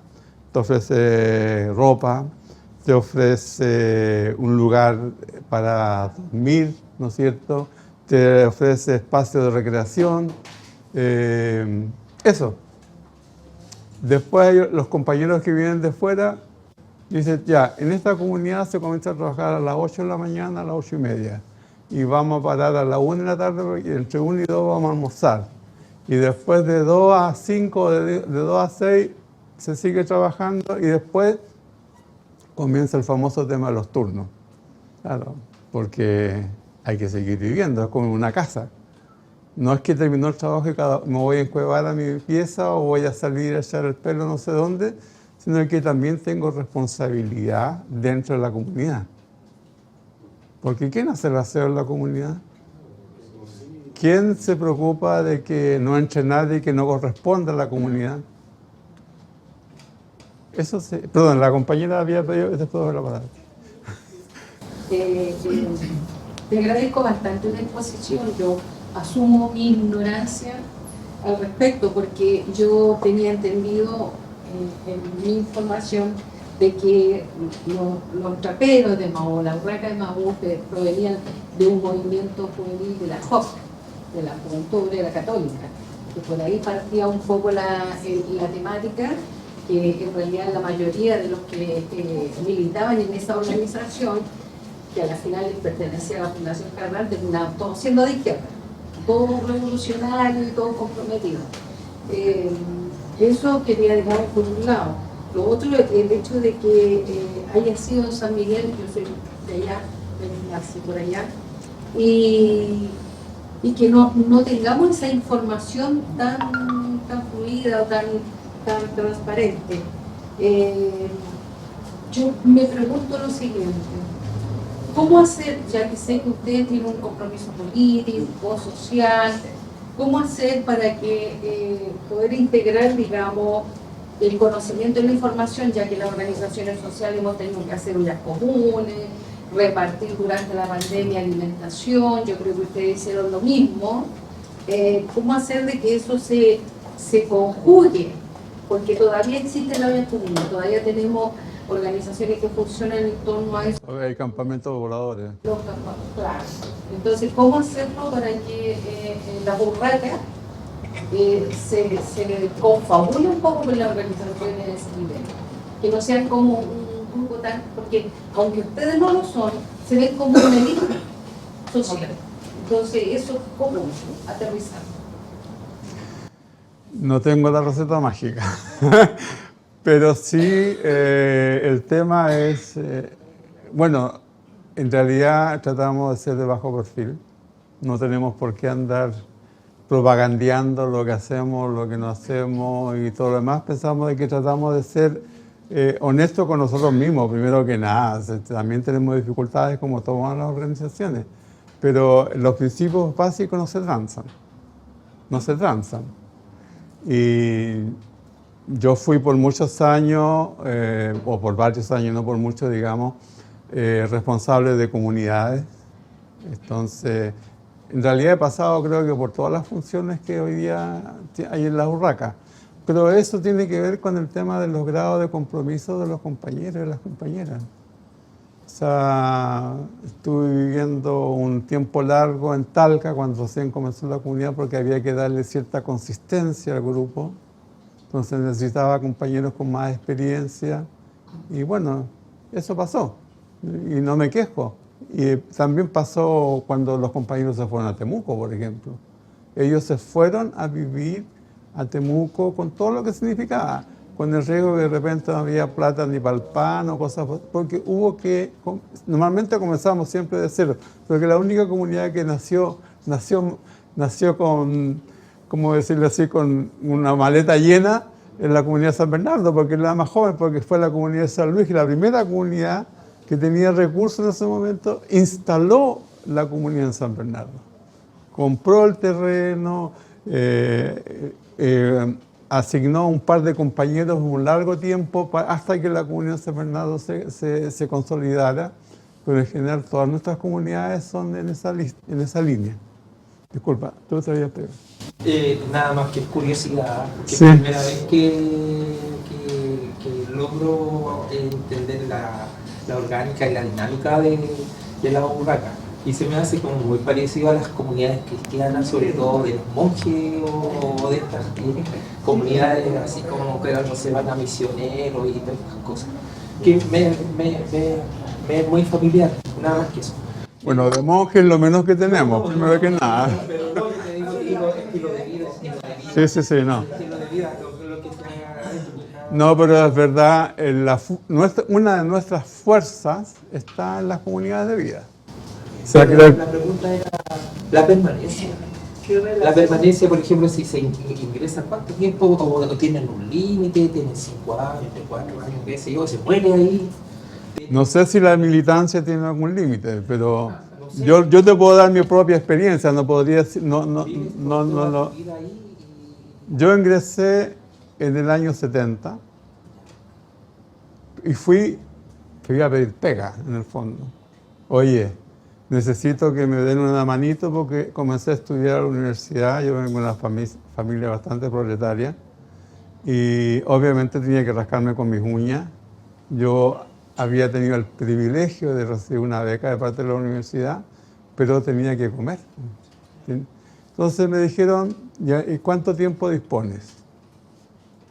Speaker 1: te ofrece ropa, te ofrece un lugar para dormir, ¿no es cierto? Te ofrece espacio de recreación, eso. Después los compañeros que vienen de fuera dicen, ya, en esta comunidad se comienza a trabajar a las 8 de la mañana, a las 8:30. Y vamos a parar a las 1 de la tarde, y entre 1 y 2 vamos a almorzar. Y después de 2 a 5, de 2 a 6, se sigue trabajando y después comienza el famoso tema de los turnos. Claro, porque hay que seguir viviendo, es como una casa. No es que terminó el trabajo y me voy a encuevar a mi pieza o voy a salir a echar el pelo no sé dónde, sino que también tengo responsabilidad dentro de la comunidad. Porque ¿quién hace el aseo en la comunidad? ¿Quién se preocupa de que no entre nadie que no corresponda a la comunidad? Eso sí. Perdón, la compañera había pedido, después de la palabra.
Speaker 3: Te agradezco bastante la exposición. Yo asumo mi ignorancia al respecto porque yo tenía entendido en mi información de que los traperos de Maú, la urraca de Maú, provenían de un movimiento juvenil de la JOC, de la Juventud Obrera Católica, que por ahí partía un poco la temática, que en realidad la mayoría de los que militaban en esa organización, que a la final les pertenecía a la Fundación Carral, terminaban todos siendo de izquierda, todo revolucionario y todo comprometido. Eso quería dejar por un lado. Lo otro, el hecho de que haya sido en San Miguel, yo soy de allá, nací por allá, y que no tengamos esa información tan fluida o tan transparente. Yo me pregunto lo siguiente: ¿cómo hacer, ya que sé que usted tiene un compromiso político, social, cómo hacer para que poder integrar, digamos, el conocimiento y la información, ya que las organizaciones sociales hemos tenido que hacer ollas comunes, repartir durante la pandemia alimentación, yo creo que ustedes hicieron lo mismo? ¿Cómo hacer de que eso se conjugue? Porque todavía existe la olla común, todavía tenemos organizaciones que funcionan en torno a eso.
Speaker 1: Hay campamentos voladores.
Speaker 3: Los campamentos, claro. Entonces, ¿cómo hacerlo para que la burraca se confabule un poco con las organizaciones de ese nivel? Que no sean como un grupo tan... Porque aunque ustedes no lo son, se ven como una élite social. Entonces, eso, ¿cómo aterrizar?
Speaker 1: No tengo la receta mágica, pero sí el tema es, bueno, en realidad tratamos de ser de bajo perfil, no tenemos por qué andar propagandeando lo que hacemos, lo que no hacemos y todo lo demás. Pensamos de que tratamos de ser honestos con nosotros mismos, primero que nada. También tenemos dificultades como todas las organizaciones, pero los principios básicos no se transan. No se transan. Y yo fui por muchos años, o por varios años, no por muchos, digamos, responsable de comunidades. Entonces, en realidad he pasado, creo que por todas las funciones que hoy día hay en la Urraca. Pero eso tiene que ver con el tema de los grados de compromiso de los compañeros y las compañeras. O sea, estuve viviendo un tiempo largo en Talca cuando recién comenzó la comunidad porque había que darle cierta consistencia al grupo. Entonces necesitaba compañeros con más experiencia. Y bueno, eso pasó. Y no me quejo. Y también pasó cuando los compañeros se fueron a Temuco, por ejemplo. Ellos se fueron a vivir a Temuco con todo lo que significaba, con el riesgo que de repente no había plata ni para el pan o cosas, porque hubo que, normalmente comenzamos siempre de cero, porque la única comunidad que nació con, ¿cómo decirlo así?, con una maleta llena es la comunidad de San Bernardo, porque es la más joven, porque fue la comunidad de San Luis, y la primera comunidad que tenía recursos en ese momento, instaló la comunidad en San Bernardo. Compró el terreno, asignó un par de compañeros un largo tiempo hasta que la comunidad de San Bernardo se consolidara, pero en general todas nuestras comunidades son en esa línea. Disculpa, tú te habías pegado.
Speaker 2: Nada más que curiosidad, porque
Speaker 1: Sí.
Speaker 2: es la primera vez que logro entender la orgánica y la dinámica de la Urraca. Y se me hace como muy parecido a las comunidades cristianas, sobre todo de los monjes o de estas comunidades así como que no se van a misioneros y todas estas cosas. Que me es muy familiar, nada más que eso.
Speaker 1: Bueno, de monjes lo menos que tenemos, primero que nada.
Speaker 2: Pero no, yo te digo estilo de vida,
Speaker 1: Sí, no.
Speaker 2: estilo de vida, lo que se
Speaker 1: No, pero es verdad, una de nuestras fuerzas está en las comunidades de vida. O sea,
Speaker 2: Pero la pregunta era la permanencia. La permanencia, por ejemplo, si se ingresa, ¿cuánto tiempo? ¿O tienen un límite? ¿Tienen 5 años, 4 años, qué sé yo? ¿Se muere ahí?
Speaker 1: no sé si la militancia tiene algún límite, pero yo te puedo dar mi propia experiencia, no podría decir, no. Yo ingresé en el año 70 y fui a pedir pega, en el fondo. Oye, necesito que me den una manito porque comencé a estudiar a la universidad. Yo vengo de una familia bastante proletaria y obviamente tenía que rascarme con mis uñas. Yo había tenido el privilegio de recibir una beca de parte de la universidad, pero tenía que comer. Entonces me dijeron, ¿y cuánto tiempo dispones?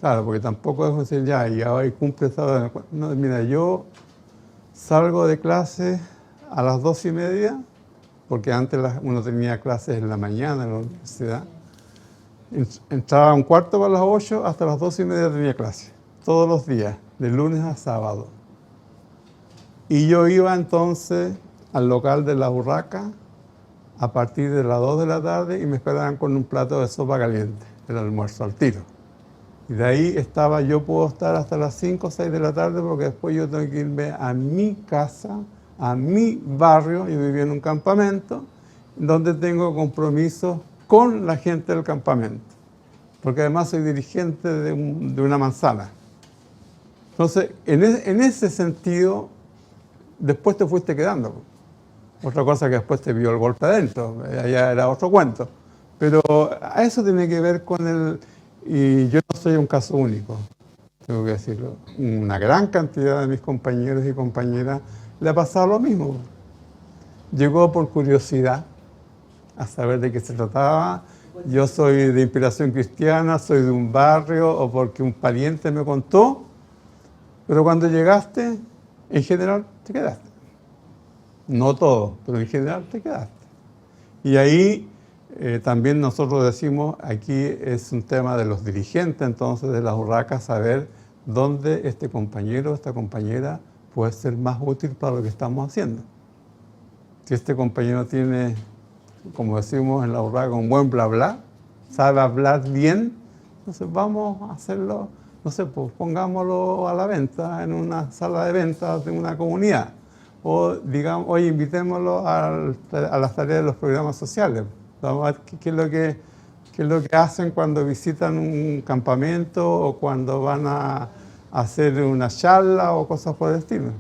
Speaker 1: Claro, porque tampoco es decir, ya, y ahora cumple esa hora. No, mira, yo salgo de clase a las 2:30, porque antes uno tenía clases en la mañana en la universidad. Entraba a un cuarto para las 8, hasta las 2:30 tenía clase, todos los días, de lunes a sábado. Y yo iba entonces al local de la Urraca a partir de las 2 de la tarde y me esperaban con un plato de sopa caliente, el almuerzo, al tiro. Y de ahí yo puedo estar hasta las 5 o 6 de la tarde porque después yo tengo que irme a mi casa, a mi barrio. Yo vivía en un campamento donde tengo compromisos con la gente del campamento, porque además soy dirigente de una manzana. Entonces, en ese sentido, después te fuiste quedando. Otra cosa que después te vio el golpe adentro, ya era otro cuento. Pero a eso tiene que ver con y yo no soy un caso único, tengo que decirlo. Una gran cantidad de mis compañeros y compañeras le ha pasado lo mismo. Llegó por curiosidad a saber de qué se trataba. Yo soy de inspiración cristiana, soy de un barrio o porque un pariente me contó, pero cuando llegaste, en general te quedaste. No todo, pero en general te quedaste. Y ahí también nosotros decimos, aquí es un tema de los dirigentes entonces de las Urracas, saber dónde este compañero o esta compañera puede ser más útil para lo que estamos haciendo. Si este compañero tiene, como decimos en la Urraca, un buen bla bla, sabe hablar bien, entonces vamos a hacerlo, no sé, pues pongámoslo a la venta en una sala de ventas de una comunidad. O digamos, oye, invitémoslo a las tareas de los programas sociales. Vamos a ver qué es lo que hacen cuando visitan un campamento o cuando van a hacer una charla o cosas por el estilo.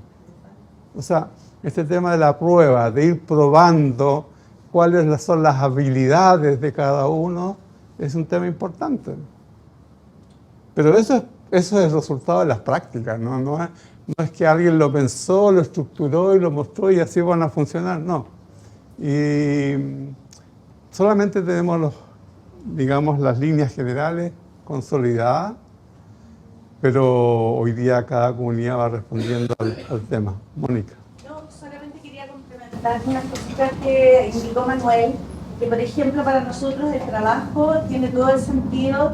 Speaker 1: O sea, este tema de la prueba, de ir probando cuáles son las habilidades de cada uno, es un tema importante. Pero eso es el resultado de las prácticas, ¿no? No es que alguien lo pensó, lo estructuró y lo mostró y así van a funcionar, no. Y solamente tenemos digamos, las líneas generales consolidadas, pero hoy día cada comunidad va respondiendo al tema. Mónica.
Speaker 5: Yo solamente quería complementar unas cositas que indicó Manuel, que por ejemplo para nosotros el trabajo tiene todo el sentido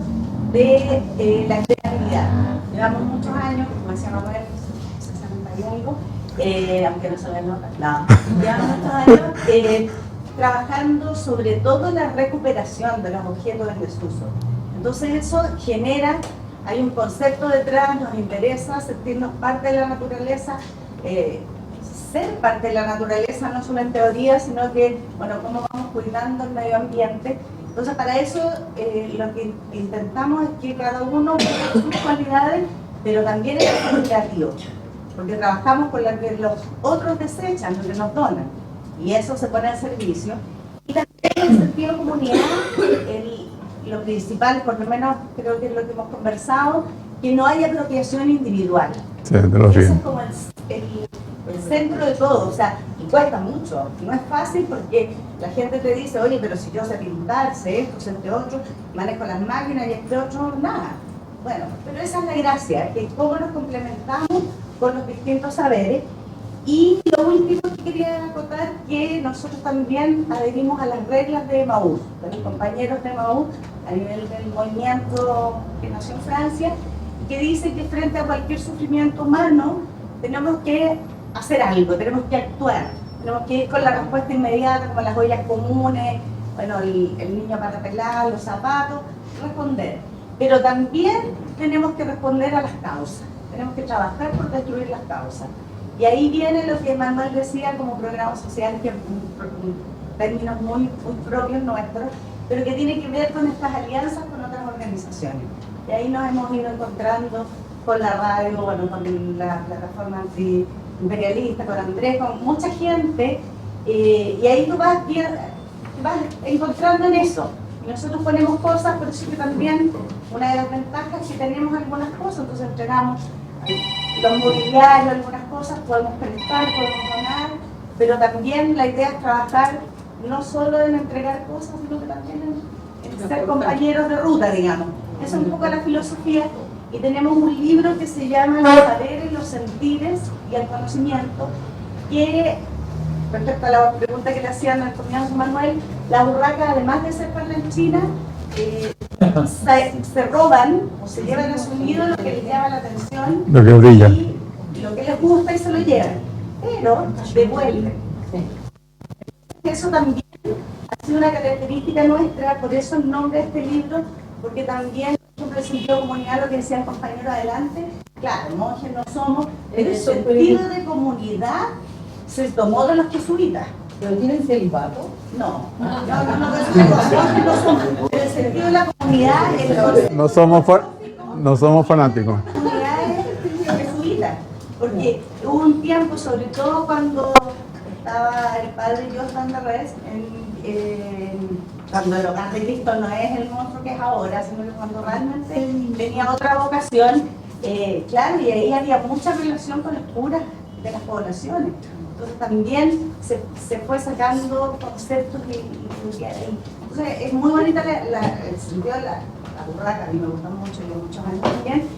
Speaker 5: de la creatividad. Llevamos muchos años, como decía Manuel, 60 y algo, aunque no se ve nota, no. Llevamos muchos años trabajando sobre todo la recuperación de los objetos en desuso. Entonces eso genera, hay un concepto detrás, nos interesa sentirnos parte de la naturaleza, ser parte de la naturaleza no solo en teoría, sino que, bueno, cómo vamos cuidando el medio ambiente. Entonces para eso lo que intentamos es que cada uno tenga sus cualidades, pero también es creativo, porque trabajamos con lo que los otros desechan, lo que nos donan. Y eso se pone al servicio. Y también en el sentido comunidad, lo principal, por lo menos creo que es lo que hemos conversado, que no haya apropiación individual.
Speaker 1: Sí, de los
Speaker 5: Ese
Speaker 1: bienes.
Speaker 5: es como el centro de todo, o sea, y cuesta mucho, no es fácil porque la gente te dice, oye, pero si yo sé pintar, sé esto, sé este otro, manejo las máquinas y este otro, nada. Bueno, pero esa es la gracia, que cómo nos complementamos con los distintos saberes. Y lo último que quería acotar, que nosotros también adherimos a las reglas de Emaús, de los compañeros de Emaús, a nivel del movimiento que nació en Francia, que dice que frente a cualquier sufrimiento humano tenemos que hacer algo, tenemos que actuar, tenemos que ir con la respuesta inmediata, como las ollas comunes, bueno, el niño para pelar, los zapatos, responder. Pero también tenemos que responder a las causas, tenemos que trabajar por destruir las causas. Y ahí viene lo que Manuel decía como programa social, que términos muy propios nuestros, pero que tiene que ver con estas alianzas con otras organizaciones. Y ahí nos hemos ido encontrando con la radio, bueno, con la plataforma antiimperialista, con Andrés, con mucha gente, y ahí tú vas encontrando en eso. Y nosotros ponemos cosas, por eso que también una de las ventajas es que tenemos algunas cosas, entonces entregamos los mobiliarios, algunas cosas, podemos prestar, podemos donar, pero también la idea es trabajar no solo en entregar cosas, sino que también en ser compañeros de ruta, digamos. Esa es un poco la filosofía, y tenemos un libro que se llama Los saberes, los sentires y el conocimiento, que, respecto a la pregunta que le hacían al comienzo Manuel, las urracas, además de ser parlanchinas, se roban o se llevan a su nido lo que les llama la atención,
Speaker 1: Lo que brilla.
Speaker 5: y lo que les gusta y se lo llevan, pero devuelven. Eso también ha sido una característica nuestra, por eso el nombre de este libro, porque también, por ejemplo, el sentido de comunidad, lo que decía el compañero adelante, claro, monjes no somos, pero el sentido de comunidad se tomó de los jesuitas.
Speaker 3: ¿Pero tienen celibato?
Speaker 5: No, pero el sentido de la comunidad es
Speaker 1: No somos fanáticos.
Speaker 5: jesuita, porque hubo un tiempo, sobre todo cuando estaba el padre Jordan de Res, cuando el hogar de Cristo no es el monstruo que es ahora, sino que cuando realmente tenía otra vocación, claro, y ahí había mucha relación con los curas de las poblaciones. Entonces también se fue sacando conceptos entonces es muy bonita el sentido de la burraca, a mí me gusta mucho, y muchos años también,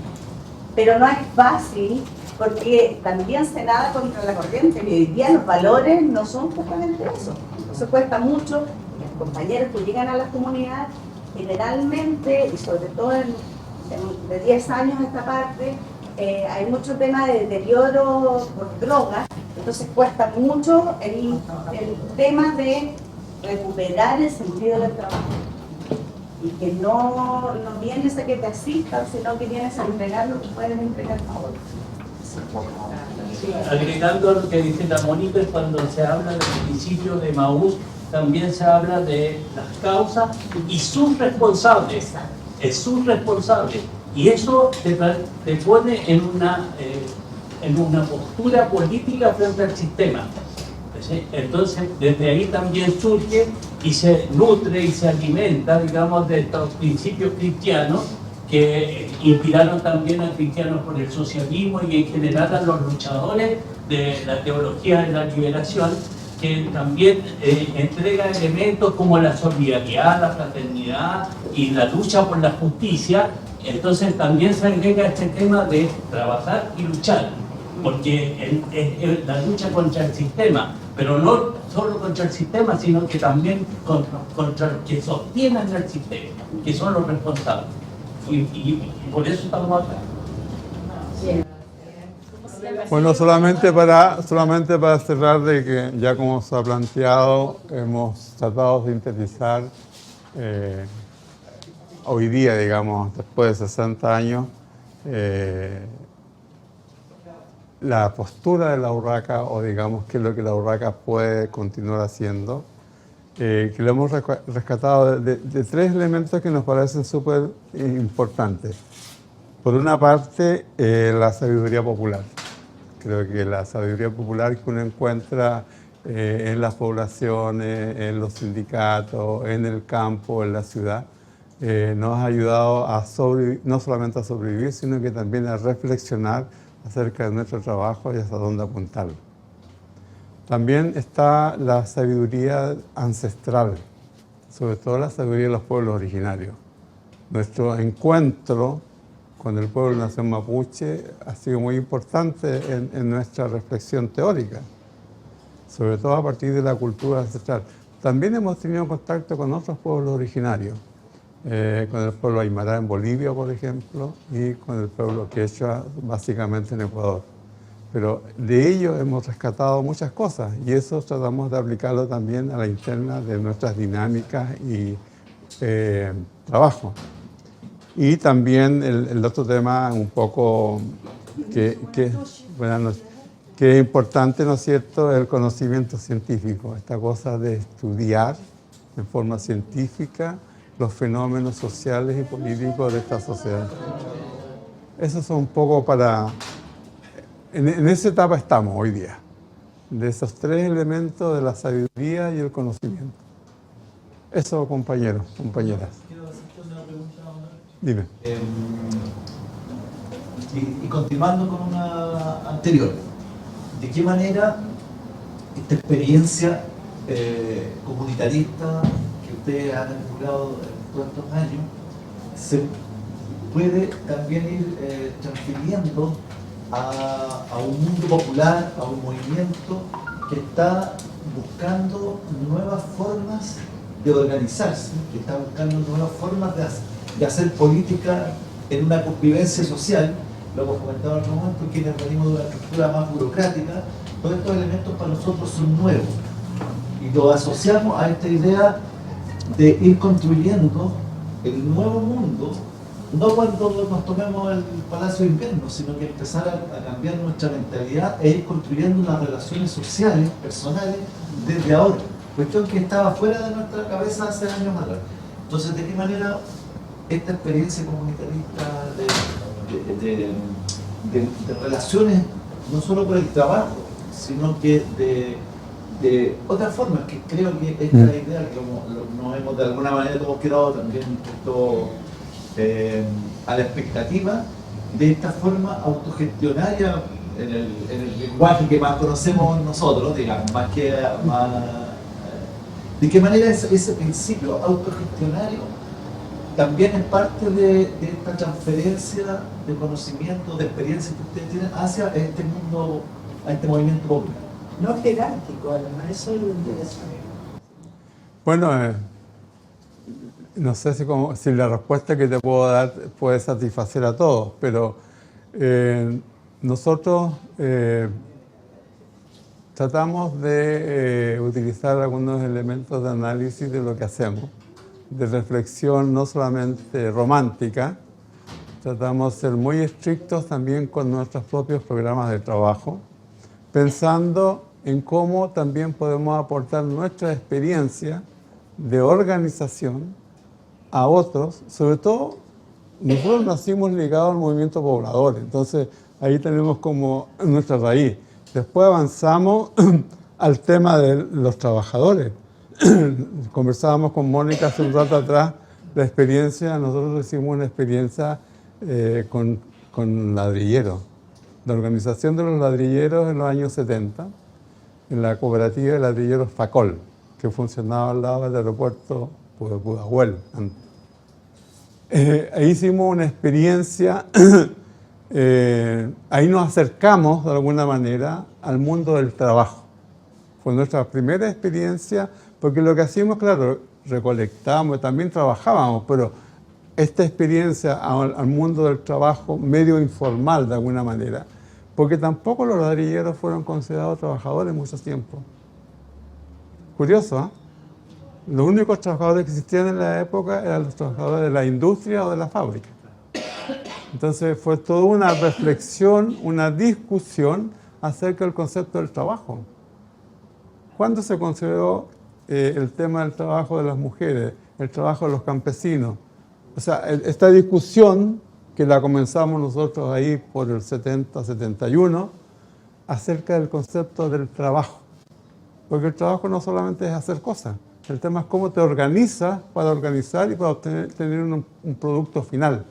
Speaker 5: pero no es fácil porque también se nada contra la corriente, y hoy día los valores no son justamente eso. Entonces cuesta mucho, los compañeros que llegan a las comunidades generalmente, y sobre todo de 10 años a esta parte, hay mucho tema de deterioro por drogas, entonces cuesta mucho el tema de recuperar el sentido del trabajo. y que no vienes a que te asistan, sino que vienes a entregar lo que pueden entregar ahora.
Speaker 8: Agregando a lo que dice la Mónica, cuando se habla del principio de Maús, también se habla de las causas y sus responsables. Es sus responsable. Y eso te pone en una postura política frente al sistema. ¿Sí? Entonces, desde ahí también surge y se nutre y se alimenta, digamos, de estos principios cristianos que inspiraron también a cristianos por el socialismo y en general a los luchadores de la teología de la liberación, que también entrega elementos como la solidaridad, la fraternidad y la lucha por la justicia. Entonces también se agrega este tema de trabajar y luchar, porque es la lucha contra el sistema, pero no solo contra el sistema, sino que también contra los que sostienen el sistema, que son los responsables. Y por eso estamos acá.
Speaker 1: Bueno, solamente para cerrar, de que ya como se ha planteado, hemos tratado de sintetizar hoy día, digamos, después de 60 años, la postura de la Urraca, o digamos qué es lo que la Urraca puede continuar haciendo, que lo hemos rescatado de tres elementos que nos parecen súper importantes. Por una parte, la sabiduría popular. Creo que la sabiduría popular que uno encuentra en las poblaciones, en los sindicatos, en el campo, en la ciudad, nos ha ayudado a no solamente a sobrevivir, sino que también a reflexionar acerca de nuestro trabajo y hasta dónde apuntarlo. También está la sabiduría ancestral, sobre todo la sabiduría de los pueblos originarios. Nuestro encuentro con el pueblo de la nación mapuche ha sido muy importante en nuestra reflexión teórica, sobre todo a partir de la cultura ancestral. También hemos tenido contacto con otros pueblos originarios, con el pueblo aymara en Bolivia, por ejemplo, y con el pueblo quechua, básicamente en Ecuador. Pero de ello hemos rescatado muchas cosas y eso tratamos de aplicarlo también a la interna de nuestras dinámicas y trabajo. Y también el otro tema un poco que es importante, ¿no es cierto?, el conocimiento científico, esta cosa de estudiar en forma científica los fenómenos sociales y políticos de esta sociedad. Eso es un poco para... En esa etapa estamos hoy día, de esos tres elementos de la sabiduría y el conocimiento. Eso, compañeros, compañeras.
Speaker 4: Quiero hacerte una pregunta, Honor.
Speaker 1: Dime.
Speaker 4: Y continuando con una anterior, ¿de qué manera esta experiencia comunitarista que ustedes han acumulado en todos estos años se puede también ir transfiriendo a un mundo popular, a un movimiento que está buscando nuevas formas de organizarse, que está buscando nuevas formas de hacer política en una convivencia social? Lo hemos comentado en otro momento, quienes venimos de una estructura más burocrática, todos estos elementos para nosotros son nuevos y los asociamos a esta idea de ir construyendo el nuevo mundo, no cuando nos tomemos el Palacio de Invierno, sino que empezar a cambiar nuestra mentalidad e ir construyendo unas relaciones sociales, personales, desde ahora. Cuestión que estaba fuera de nuestra cabeza hace años atrás. Entonces, ¿de qué manera esta experiencia comunitarista de relaciones, no solo por el trabajo, sino que de otras formas, que creo que esta es la idea que nos hemos de alguna manera hemos quedado también un poquito a la expectativa de esta forma autogestionaria en el lenguaje que más conocemos nosotros, digamos, más que de qué manera ese principio autogestionario también es parte de esta transferencia de conocimiento, de experiencia que ustedes tienen hacia este mundo, a este movimiento popular.
Speaker 5: No jerárquico, además, eso es lo interesante.
Speaker 1: Bueno, no sé si la respuesta que te puedo dar puede satisfacer a todos, pero nosotros tratamos de utilizar algunos elementos de análisis de lo que hacemos de reflexión no solamente romántica, tratamos de ser muy estrictos también con nuestros propios programas de trabajo, pensando en cómo también podemos aportar nuestra experiencia de organización a otros. Sobre todo, nosotros nacimos ligados al movimiento poblador, entonces ahí tenemos como nuestra raíz. Después avanzamos al tema de los trabajadores. Conversábamos con Mónica hace un rato atrás la experiencia, nosotros hicimos una experiencia con ladrilleros, la organización de los ladrilleros en los años 70, en la cooperativa de ladrilleros Facol, que funcionaba al lado del aeropuerto de Pudahuel. Ahí hicimos una experiencia, ahí nos acercamos de alguna manera al mundo del trabajo. Fue nuestra primera experiencia, porque lo que hacíamos, claro, recolectábamos, también trabajábamos, pero esta experiencia al mundo del trabajo medio informal de alguna manera, porque tampoco los ladrilleros fueron considerados trabajadores mucho tiempo. Curioso, ¿eh? Los únicos trabajadores que existían en la época eran los trabajadores de la industria o de la fábrica. Entonces fue toda una reflexión, una discusión acerca del concepto del trabajo. ¿Cuándo se consideró el tema del trabajo de las mujeres, el trabajo de los campesinos? O sea, esta discusión que la comenzamos nosotros ahí por el 70-71 acerca del concepto del trabajo. Porque el trabajo no solamente es hacer cosas, el tema es cómo te organizas para organizar y para tener un producto final.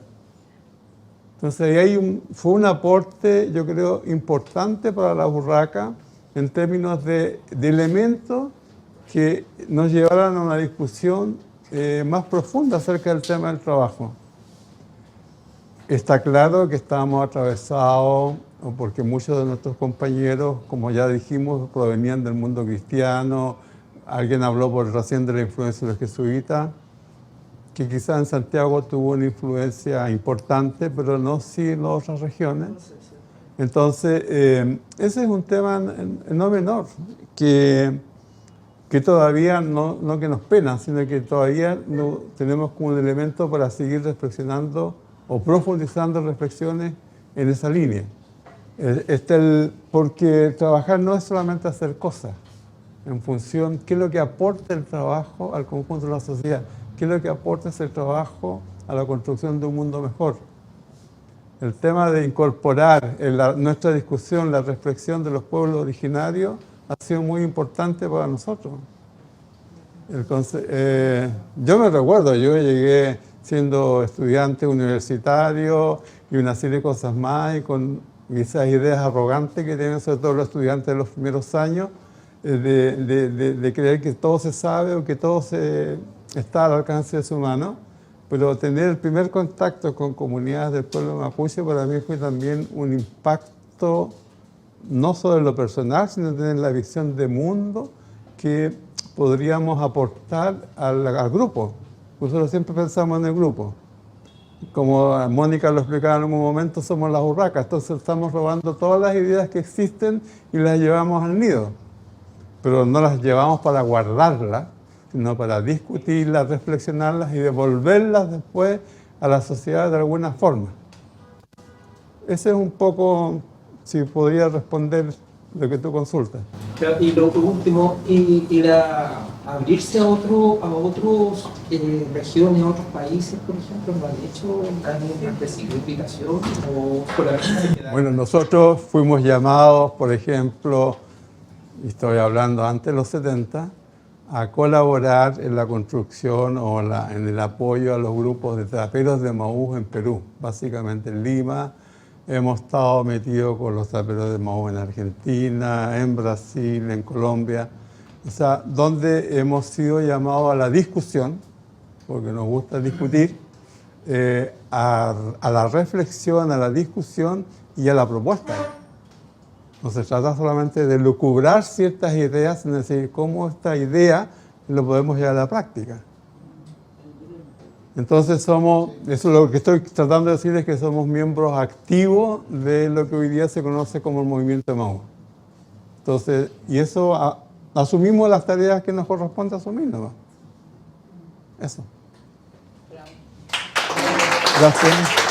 Speaker 1: Entonces ahí fue un aporte, yo creo, importante para la Urraca en términos de elementos que nos llevaran a una discusión más profunda acerca del tema del trabajo. Está claro que estábamos atravesados porque muchos de nuestros compañeros, como ya dijimos, provenían del mundo cristiano. Alguien habló recién de la influencia de los jesuitas, que quizás en Santiago tuvo una influencia importante, pero no sí en las otras regiones. Entonces, ese es un tema no menor, que todavía no que nos pena, sino que todavía no tenemos como un elemento para seguir reflexionando o profundizando reflexiones en esa línea. Porque trabajar no es solamente hacer cosas, en función qué es lo que aporta el trabajo al conjunto de la sociedad, qué es lo que aporta ese trabajo a la construcción de un mundo mejor. El tema de incorporar en nuestra discusión la reflexión de los pueblos originarios ha sido muy importante para nosotros. Yo me recuerdo, yo llegué siendo estudiante universitario y una serie de cosas más, y con esas ideas arrogantes que tienen sobre todo los estudiantes de los primeros años, de creer que todo se sabe o que todo está al alcance de su mano. Pero tener el primer contacto con comunidades del pueblo mapuche para mí fue también un impacto no solo en lo personal, sino tener la visión de mundo que podríamos aportar al grupo. Nosotros siempre pensamos en el grupo. Como Mónica lo explicaba en algún momento, somos las urracas, entonces estamos robando todas las ideas que existen y las llevamos al nido. Pero no las llevamos para guardarlas, sino para discutirlas, reflexionarlas y devolverlas después a la sociedad de alguna forma. Ese es un poco, si podría responder lo que tú consultas.
Speaker 2: Y lo último, abrirse a otras regiones, a otros países, por ejemplo, ¿lo han hecho? ¿Han recibido invitación?
Speaker 1: Bueno, nosotros fuimos llamados, por ejemplo, y estoy hablando antes de los 70, a colaborar en la construcción o en el apoyo a los grupos de traperos de Maús en Perú, básicamente en Lima. Hemos estado metidos con los traperos de Maús en Argentina, en Brasil, en Colombia, o sea, donde hemos sido llamados a la discusión, porque nos gusta discutir, a la reflexión, a la discusión y a la propuesta. No se trata solamente de lucubrar ciertas ideas, sino decir cómo esta idea lo podemos llevar a la práctica. Entonces eso es lo que estoy tratando de decir, es que somos miembros activos de lo que hoy día se conoce como el movimiento de Maús. Entonces, y eso asumimos las tareas que nos corresponde asumir, ¿no? Eso. Gracias.